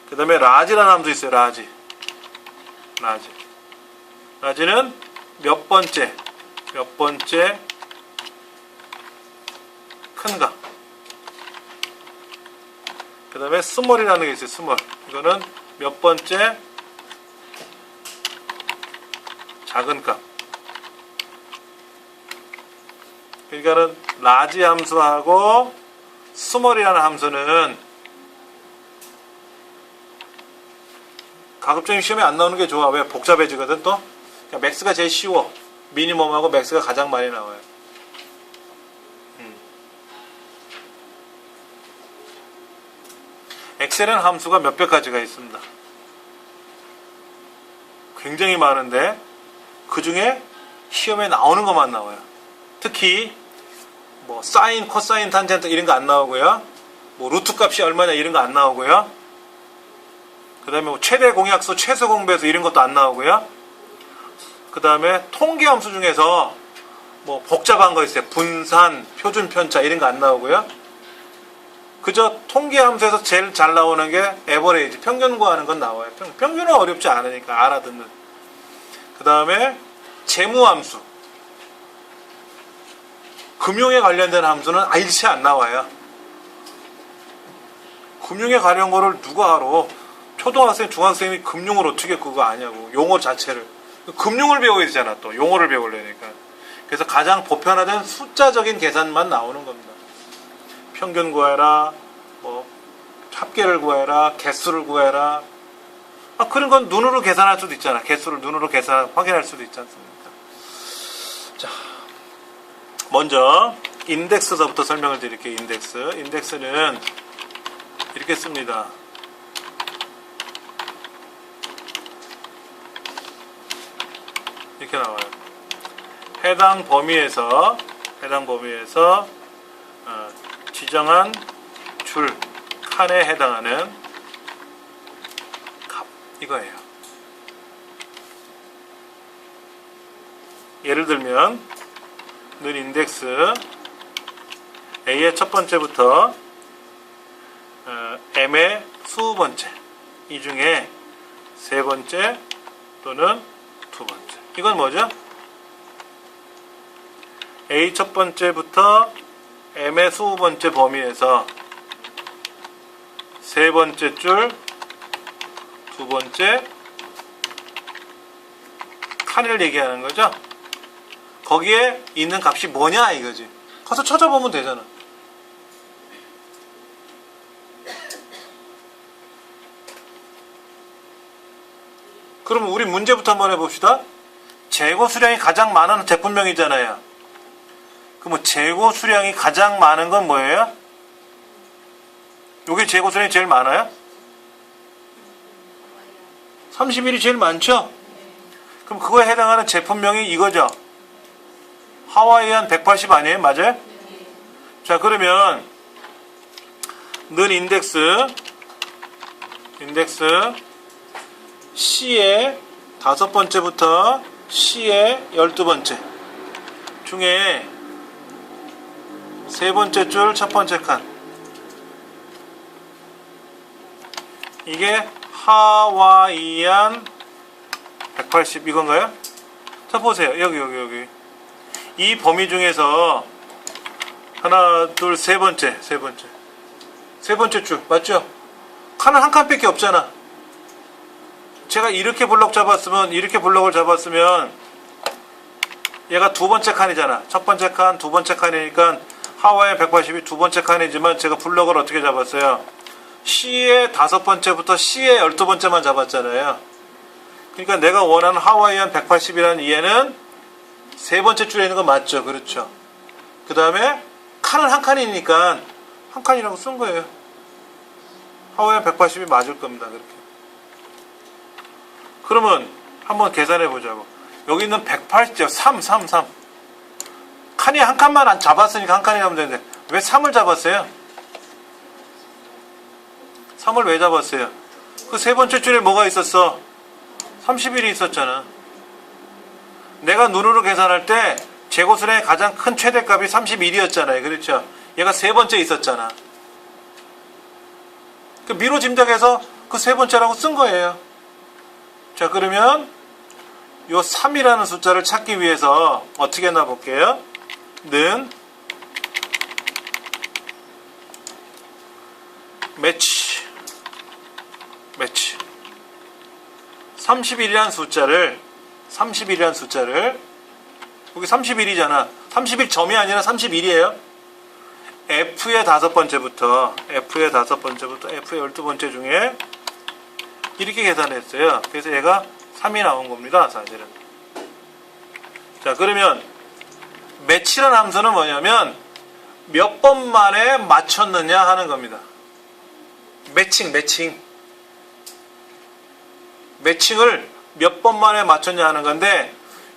그 다음에 라지라는 함수 있어요. 라지는 몇 번째 큰가. 그 다음에 스몰이라는 게 있어요. 스몰. 이거는 몇 번째 작은 값. 그러니까는 라지 함수하고 스몰이라는 함수는 가급적이면 시험에 안 나오는 게 좋아. 왜? 복잡해지거든 또. 그러니까 맥스가 제일 쉬워. 미니멈하고 맥스가 가장 많이 나와요. 엑셀은 함수가 몇백 가지가 있습니다. 굉장히 많은데 그 중에 시험에 나오는 것만 나와요. 특히 뭐 사인, 코사인, 탄젠트 이런 거 안 나오고요. 뭐 루트 값이 얼마냐 이런 거 안 나오고요. 그 다음에 뭐 최대 공약수, 최소 공배수 이런 것도 안 나오고요. 그 다음에 통계 함수 중에서 뭐 복잡한 거 있어요. 분산, 표준 편차 이런 거 안 나오고요. 그저 통계 함수에서 제일 잘 나오는 게 에버레이지, 평균 구하는 건 나와요. 평균은 어렵지 않으니까 알아듣는. 그 다음에 재무 함수. 금융에 관련된 함수는 일체 안 나와요. 금융에 관련 거를 누가 알아? 초등학생, 중학생이 금융을 어떻게 그거 아냐고. 용어 자체를. 금융을 배워야 되잖아, 또. 용어를 배우려니까. 그래서 가장 보편화된 숫자적인 계산만 나오는 겁니다. 평균 구해라, 뭐, 합계를 구해라, 개수를 구해라. 그런 건 눈으로 계산할 수도 있잖아. 개수를 눈으로 확인할 수도 있지 않습니까? 자, 먼저, 인덱스서부터 설명을 드릴게요, 인덱스. 인덱스는 이렇게 씁니다. 이렇게 나와요. 해당 범위에서 지정한 줄 칸에 해당하는 값 이거예요. 예를 들면 는 인덱스 A의 첫 번째부터 M의 20번째 이 중에 세 번째 또는 두 번째. 이건 뭐죠? A 첫 번째부터 M의 20번째 범위에서 세 번째 줄, 두 번째 칸을 얘기하는 거죠. 거기에 있는 값이 뭐냐 이거지. 가서 찾아보면 되잖아. 그럼 우리 문제부터 한번 해봅시다. 재고 수량이 가장 많은 제품명이잖아요. 그럼 재고 수량이 가장 많은 건 뭐예요? 요게 재고 수량이 제일 많아요? 31이 제일 많죠? 그럼 그거에 해당하는 제품명이 이거죠? 하와이안 180 아니에요? 맞아요? 자, 그러면 는 인덱스 C의 5번째부터 C의 12번째 중에 세 번째 줄 첫 번째 칸 이게 하와이안 180 이건가요? 자, 보세요. 여기 이 범위 중에서 하나, 둘, 세 번째 줄 맞죠? 칸은 한 칸밖에 없잖아. 제가 이렇게 블럭을 잡았으면 얘가 두 번째 칸이잖아. 첫 번째 칸, 두 번째 칸이니까 하와이안 180이 두 번째 칸이지만 제가 블럭을 어떻게 잡았어요? C의 5번째부터 C의 12번째만 잡았잖아요. 그러니까 내가 원하는 하와이안 180이라는 얘는 세 번째 줄에 있는 거 맞죠? 그렇죠? 그 다음에 칸은 한 칸이니까 한 칸이라고 쓴 거예요. 하와이안 180이 맞을 겁니다. 그렇게. 그러면 한번 계산해 보자고. 여기 있는 180, 3. 칸이 한 칸만 안 잡았으니까 한 칸이 하면 되는데 왜 3을 잡았어요? 3을 왜 잡았어요? 그 세 번째 줄에 뭐가 있었어? 31이 있었잖아. 내가 눈으로 계산할 때 재고수량의 가장 큰 최대값이 31이었잖아요. 그렇죠? 얘가 세 번째 있었잖아. 그 미로 짐작해서 그 세 번째라고 쓴 거예요. 자, 그러면 요 3이라는 숫자를 찾기 위해서 어떻게 했나 볼게요. 는 매치 31이라는 숫자를 여기 31이잖아. 31점이 아니라 31이에요. F의 다섯 번째부터 F의 12번째 중에 이렇게 계산했어요. 그래서 얘가 3이 나온 겁니다. 사실은. 자, 그러면 매치라는 함수는 뭐냐면 몇 번 만에 맞췄느냐 하는 겁니다. 매칭을 몇 번 만에 맞췄냐 하는 건데,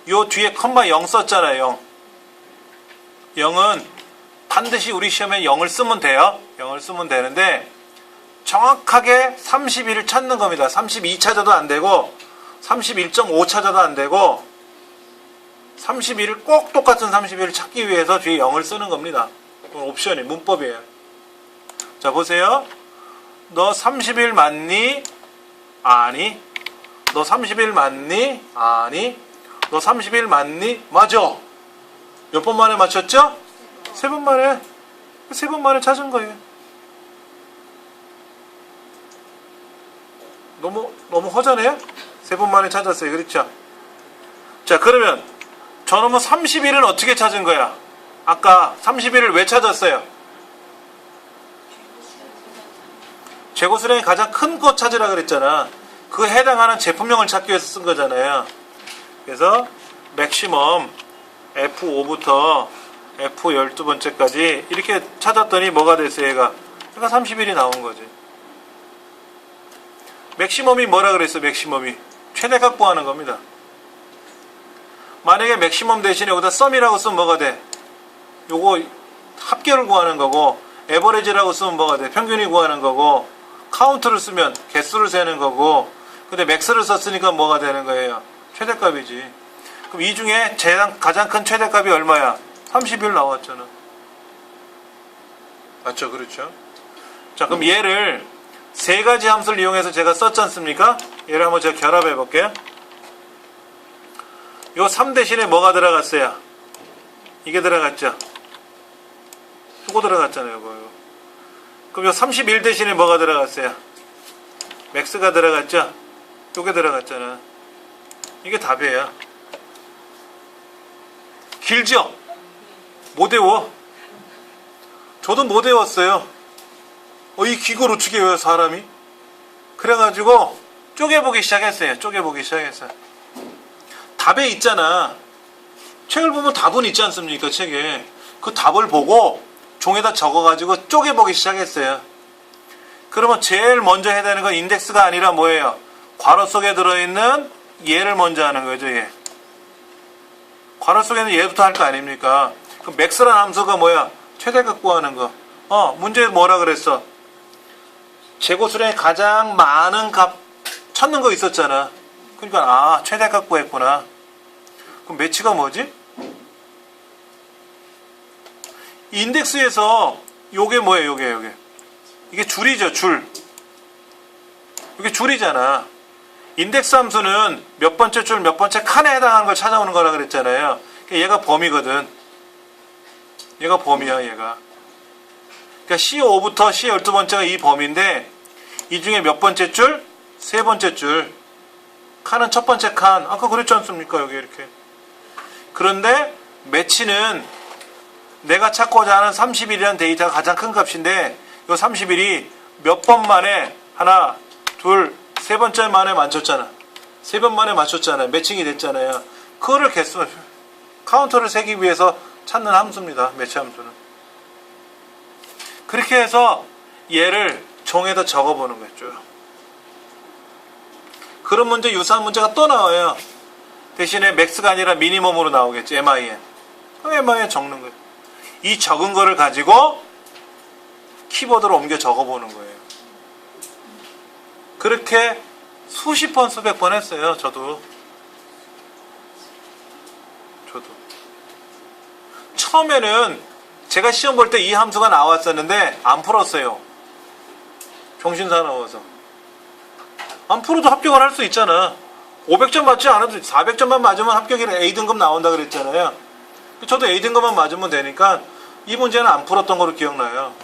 요 뒤에 컴마 0 썼잖아요. 0은 반드시 우리 시험에 0을 쓰면 돼요. 0을 쓰면 되는데 정확하게 31을 찾는 겁니다. 32 찾아도 안 되고 31.5 찾아도 안 되고 31을 꼭 똑같은 31을 찾기 위해서 뒤에 0을 쓰는 겁니다. 그건 옵션이 문법이에요. 자, 보세요. 너 30일 맞니? 아니. 너 30일 맞니? 아니. 너 30일 맞니? 맞아. 몇 번 만에 맞췄죠? 3번 만에. 3번 만에 찾은 거예요. 너무 허전해요? 3번 만에 찾았어요. 그렇죠? 자, 그러면 저놈은 30일은 어떻게 찾은 거야? 아까 30일을 왜 찾았어요? 재고 수량이 가장 큰 거 찾으라 그랬잖아. 그 해당하는 제품명을 찾기 위해서 쓴 거잖아요. 그래서 맥시멈 F5부터 F12번째까지 이렇게 찾았더니 뭐가 됐어요, 얘가? 그러니까 30일이 나온 거지. 맥시멈이 뭐라 그랬어, 맥시멈이? 최대값 구하는 겁니다. 만약에 맥시멈 대신에 여기다 썸이라고 쓰면 뭐가 돼? 요거 합계를 구하는 거고, 에버리지라고 쓰면 뭐가 돼? 평균이 구하는 거고, 카운트를 쓰면 개수를 세는 거고, 근데 맥스를 썼으니까 뭐가 되는 거예요? 최대값이지. 그럼 이 중에 가장 큰 최대값이 얼마야? 30일 나왔잖아. 맞죠? 그렇죠? 자, 그럼 얘를 세 가지 함수를 이용해서 제가 썼지 않습니까? 얘를 한번 제가 결합해 볼게요. 요 3 대신에 뭐가 들어갔어요? 이게 들어갔죠? 요거 들어갔잖아요. 요거. 그럼 요 31 대신에 뭐가 들어갔어요? 맥스가 들어갔죠? 요게 들어갔잖아. 이게 답이에요. 길죠? 못 외워. 저도 못 외웠어요. 이 기구를 어떻게 외워요, 사람이? 그래가지고 쪼개보기 시작했어요. 답에 있잖아. 책을 보면 답은 있지 않습니까, 책에. 그 답을 보고 종에다 적어가지고 쪼개보기 시작했어요. 그러면 제일 먼저 해야 되는 건 인덱스가 아니라 뭐예요? 괄호 속에 들어있는 얘를 먼저 하는 거죠, 얘. 괄호 속에는 얘부터 할 거 아닙니까? 그럼 맥스라는 함수가 뭐야? 최대값 구하는 거. 문제 뭐라 그랬어? 재고 수량이 가장 많은 값 찾는 거 있었잖아. 그러니까 최대값 구했구나. 그럼 매치가 뭐지? 인덱스에서 요게 뭐예요? 요게. 이게 줄이죠, 줄. 이게 줄이잖아. 인덱스 함수는 몇 번째 줄, 몇 번째 칸에 해당하는 걸 찾아오는 거라 그랬잖아요. 얘가 범위거든. 얘가 범위야, 얘가. 그러니까 C5부터 C12번째가 이 범위인데, 이 중에 몇 번째 줄? 세 번째 줄. 칸은 첫 번째 칸. 아까 그랬지 않습니까? 여기 이렇게. 그런데 매치는 내가 찾고자 하는 30일이라는 데이터가 가장 큰 값인데, 이 30일이 몇 번 만에 하나, 둘, 세 번째 만에 맞췄잖아. 세 번 만에 맞췄잖아요. 매칭이 됐잖아요. 그거를 카운터를 세기 위해서 찾는 함수입니다. 매치 함수는. 그렇게 해서 얘를 종에다 적어보는 거죠. 그런 문제, 유사한 문제가 또 나와요. 대신에 맥스가 아니라 미니멈으로 나오겠지. MIN. 그럼 MIN 적는 거예요. 이 적은 거를 가지고 키보드로 옮겨 적어보는 거예요. 그렇게 수십 번, 수백 번 했어요. 저도. 처음에는 제가 시험 볼 때 이 함수가 나왔었는데 안 풀었어요. 병신사나워서. 안 풀어도 합격을 할 수 있잖아. 500점 맞지 않아도 400점만 맞으면 합격이라 A등급 나온다 그랬잖아요. 저도 A등급만 맞으면 되니까 이 문제는 안 풀었던 거로 기억나요.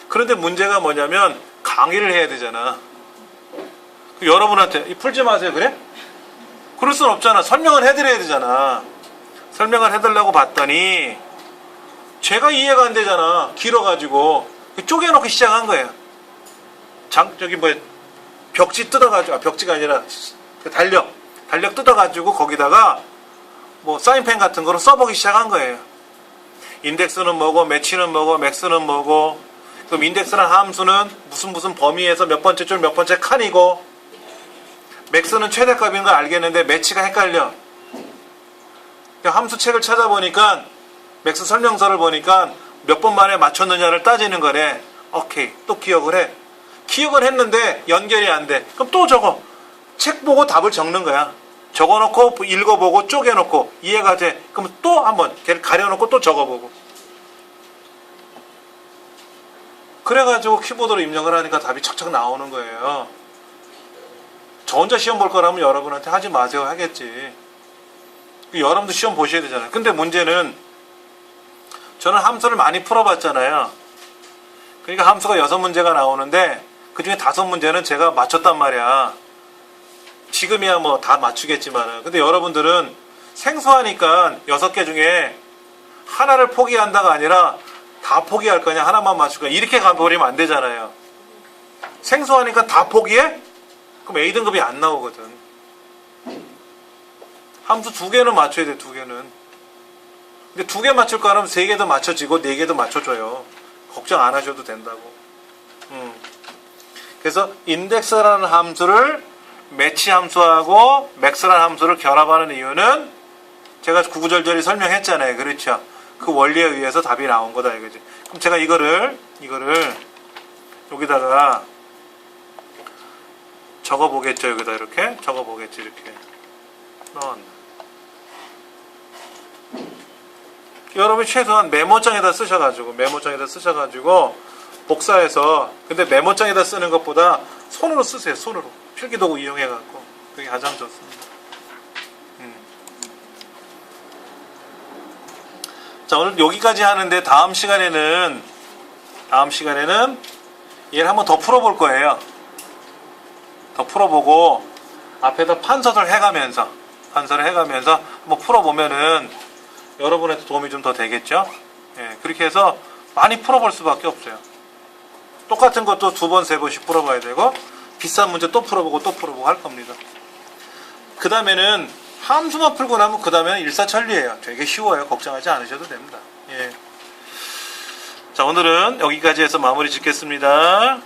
그런데 문제가 뭐냐면 강의를 해야 되잖아. 여러분한테 풀지 마세요 그래? 그럴 순 없잖아. 설명을 해드려야 되잖아. 설명을 해달라고 봤더니 제가 이해가 안 되잖아. 길어가지고 쪼개놓고 시작한 거예요. 저기 벽지 뜯어가지고, 벽지가 아니라 달력 뜯어가지고 거기다가 뭐 사인펜 같은 거로 써보기 시작한 거예요. 인덱스는 뭐고, 매치는 뭐고, 맥스는 뭐고, 그럼 인덱스라는 함수는 무슨 범위에서 몇 번째 줄 몇 번째 칸이고, 맥스는 최대값인 걸 알겠는데 매치가 헷갈려. 함수 책을 찾아보니까 맥스 설명서를 보니까 몇 번 만에 맞췄느냐를 따지는 거래. 오케이, 또 기억을 해. 기억을 했는데 연결이 안 돼. 그럼 또 적어. 책 보고 답을 적는 거야. 적어놓고 읽어보고 쪼개놓고 이해가 돼. 그럼 또 한번 걔를 가려놓고 또 적어보고. 그래가지고 키보드로 입력을 하니까 답이 척척 나오는 거예요. 저 혼자 시험 볼 거라면 여러분한테 하지 마세요 하겠지. 여러분도 시험 보셔야 되잖아요. 근데 문제는 저는 함수를 많이 풀어봤잖아요. 그러니까 함수가 6문제가 나오는데 그 중에 5문제는 제가 맞췄단 말이야. 지금이야 뭐 다 맞추겠지만. 근데 여러분들은 생소하니까 6개 중에 하나를 포기한다가 아니라 다 포기할 거냐 하나만 맞출 거냐 이렇게 가버리면 안 되잖아요. 생소하니까 다 포기해? 그럼 A등급이 안 나오거든. 함수 2개는 맞춰야 돼. 2개는. 근데 2개 맞출 거 하면 3개도 맞춰지고 4개도 맞춰줘요. 걱정 안 하셔도 된다고. 그래서 인덱스라는 함수를 매치 함수하고 맥스라는 함수를 결합하는 이유는 제가 구구절절히 설명했잖아요. 그렇죠? 그 원리에 의해서 답이 나온 거다 이거지. 그럼 제가 이거를 여기다가 적어보겠죠. 여기다 이렇게 적어보겠지. 이렇게 넣었네. 여러분이 최소한 메모장에다 쓰셔가지고 복사해서, 근데 메모장에다 쓰는 것보다 손으로 쓰세요. 손으로 필기도구 이용해갖고 그게 가장 좋습니다. 자, 오늘 여기까지 하는데 다음 시간에는 얘를 한번 더 풀어볼 거예요. 더 풀어보고 앞에다 판서를 해가면서 한번 풀어보면은 여러분한테 도움이 좀 더 되겠죠. 예, 그렇게 해서 많이 풀어볼 수밖에 없어요. 똑같은 것도 2번, 3번씩 풀어봐야 되고 비싼 문제 또 풀어보고 할 겁니다. 그 다음에는 함수만 풀고 나면 그 다음에는 일사천리예요. 되게 쉬워요. 걱정하지 않으셔도 됩니다. 예. 자, 오늘은 여기까지 해서 마무리 짓겠습니다.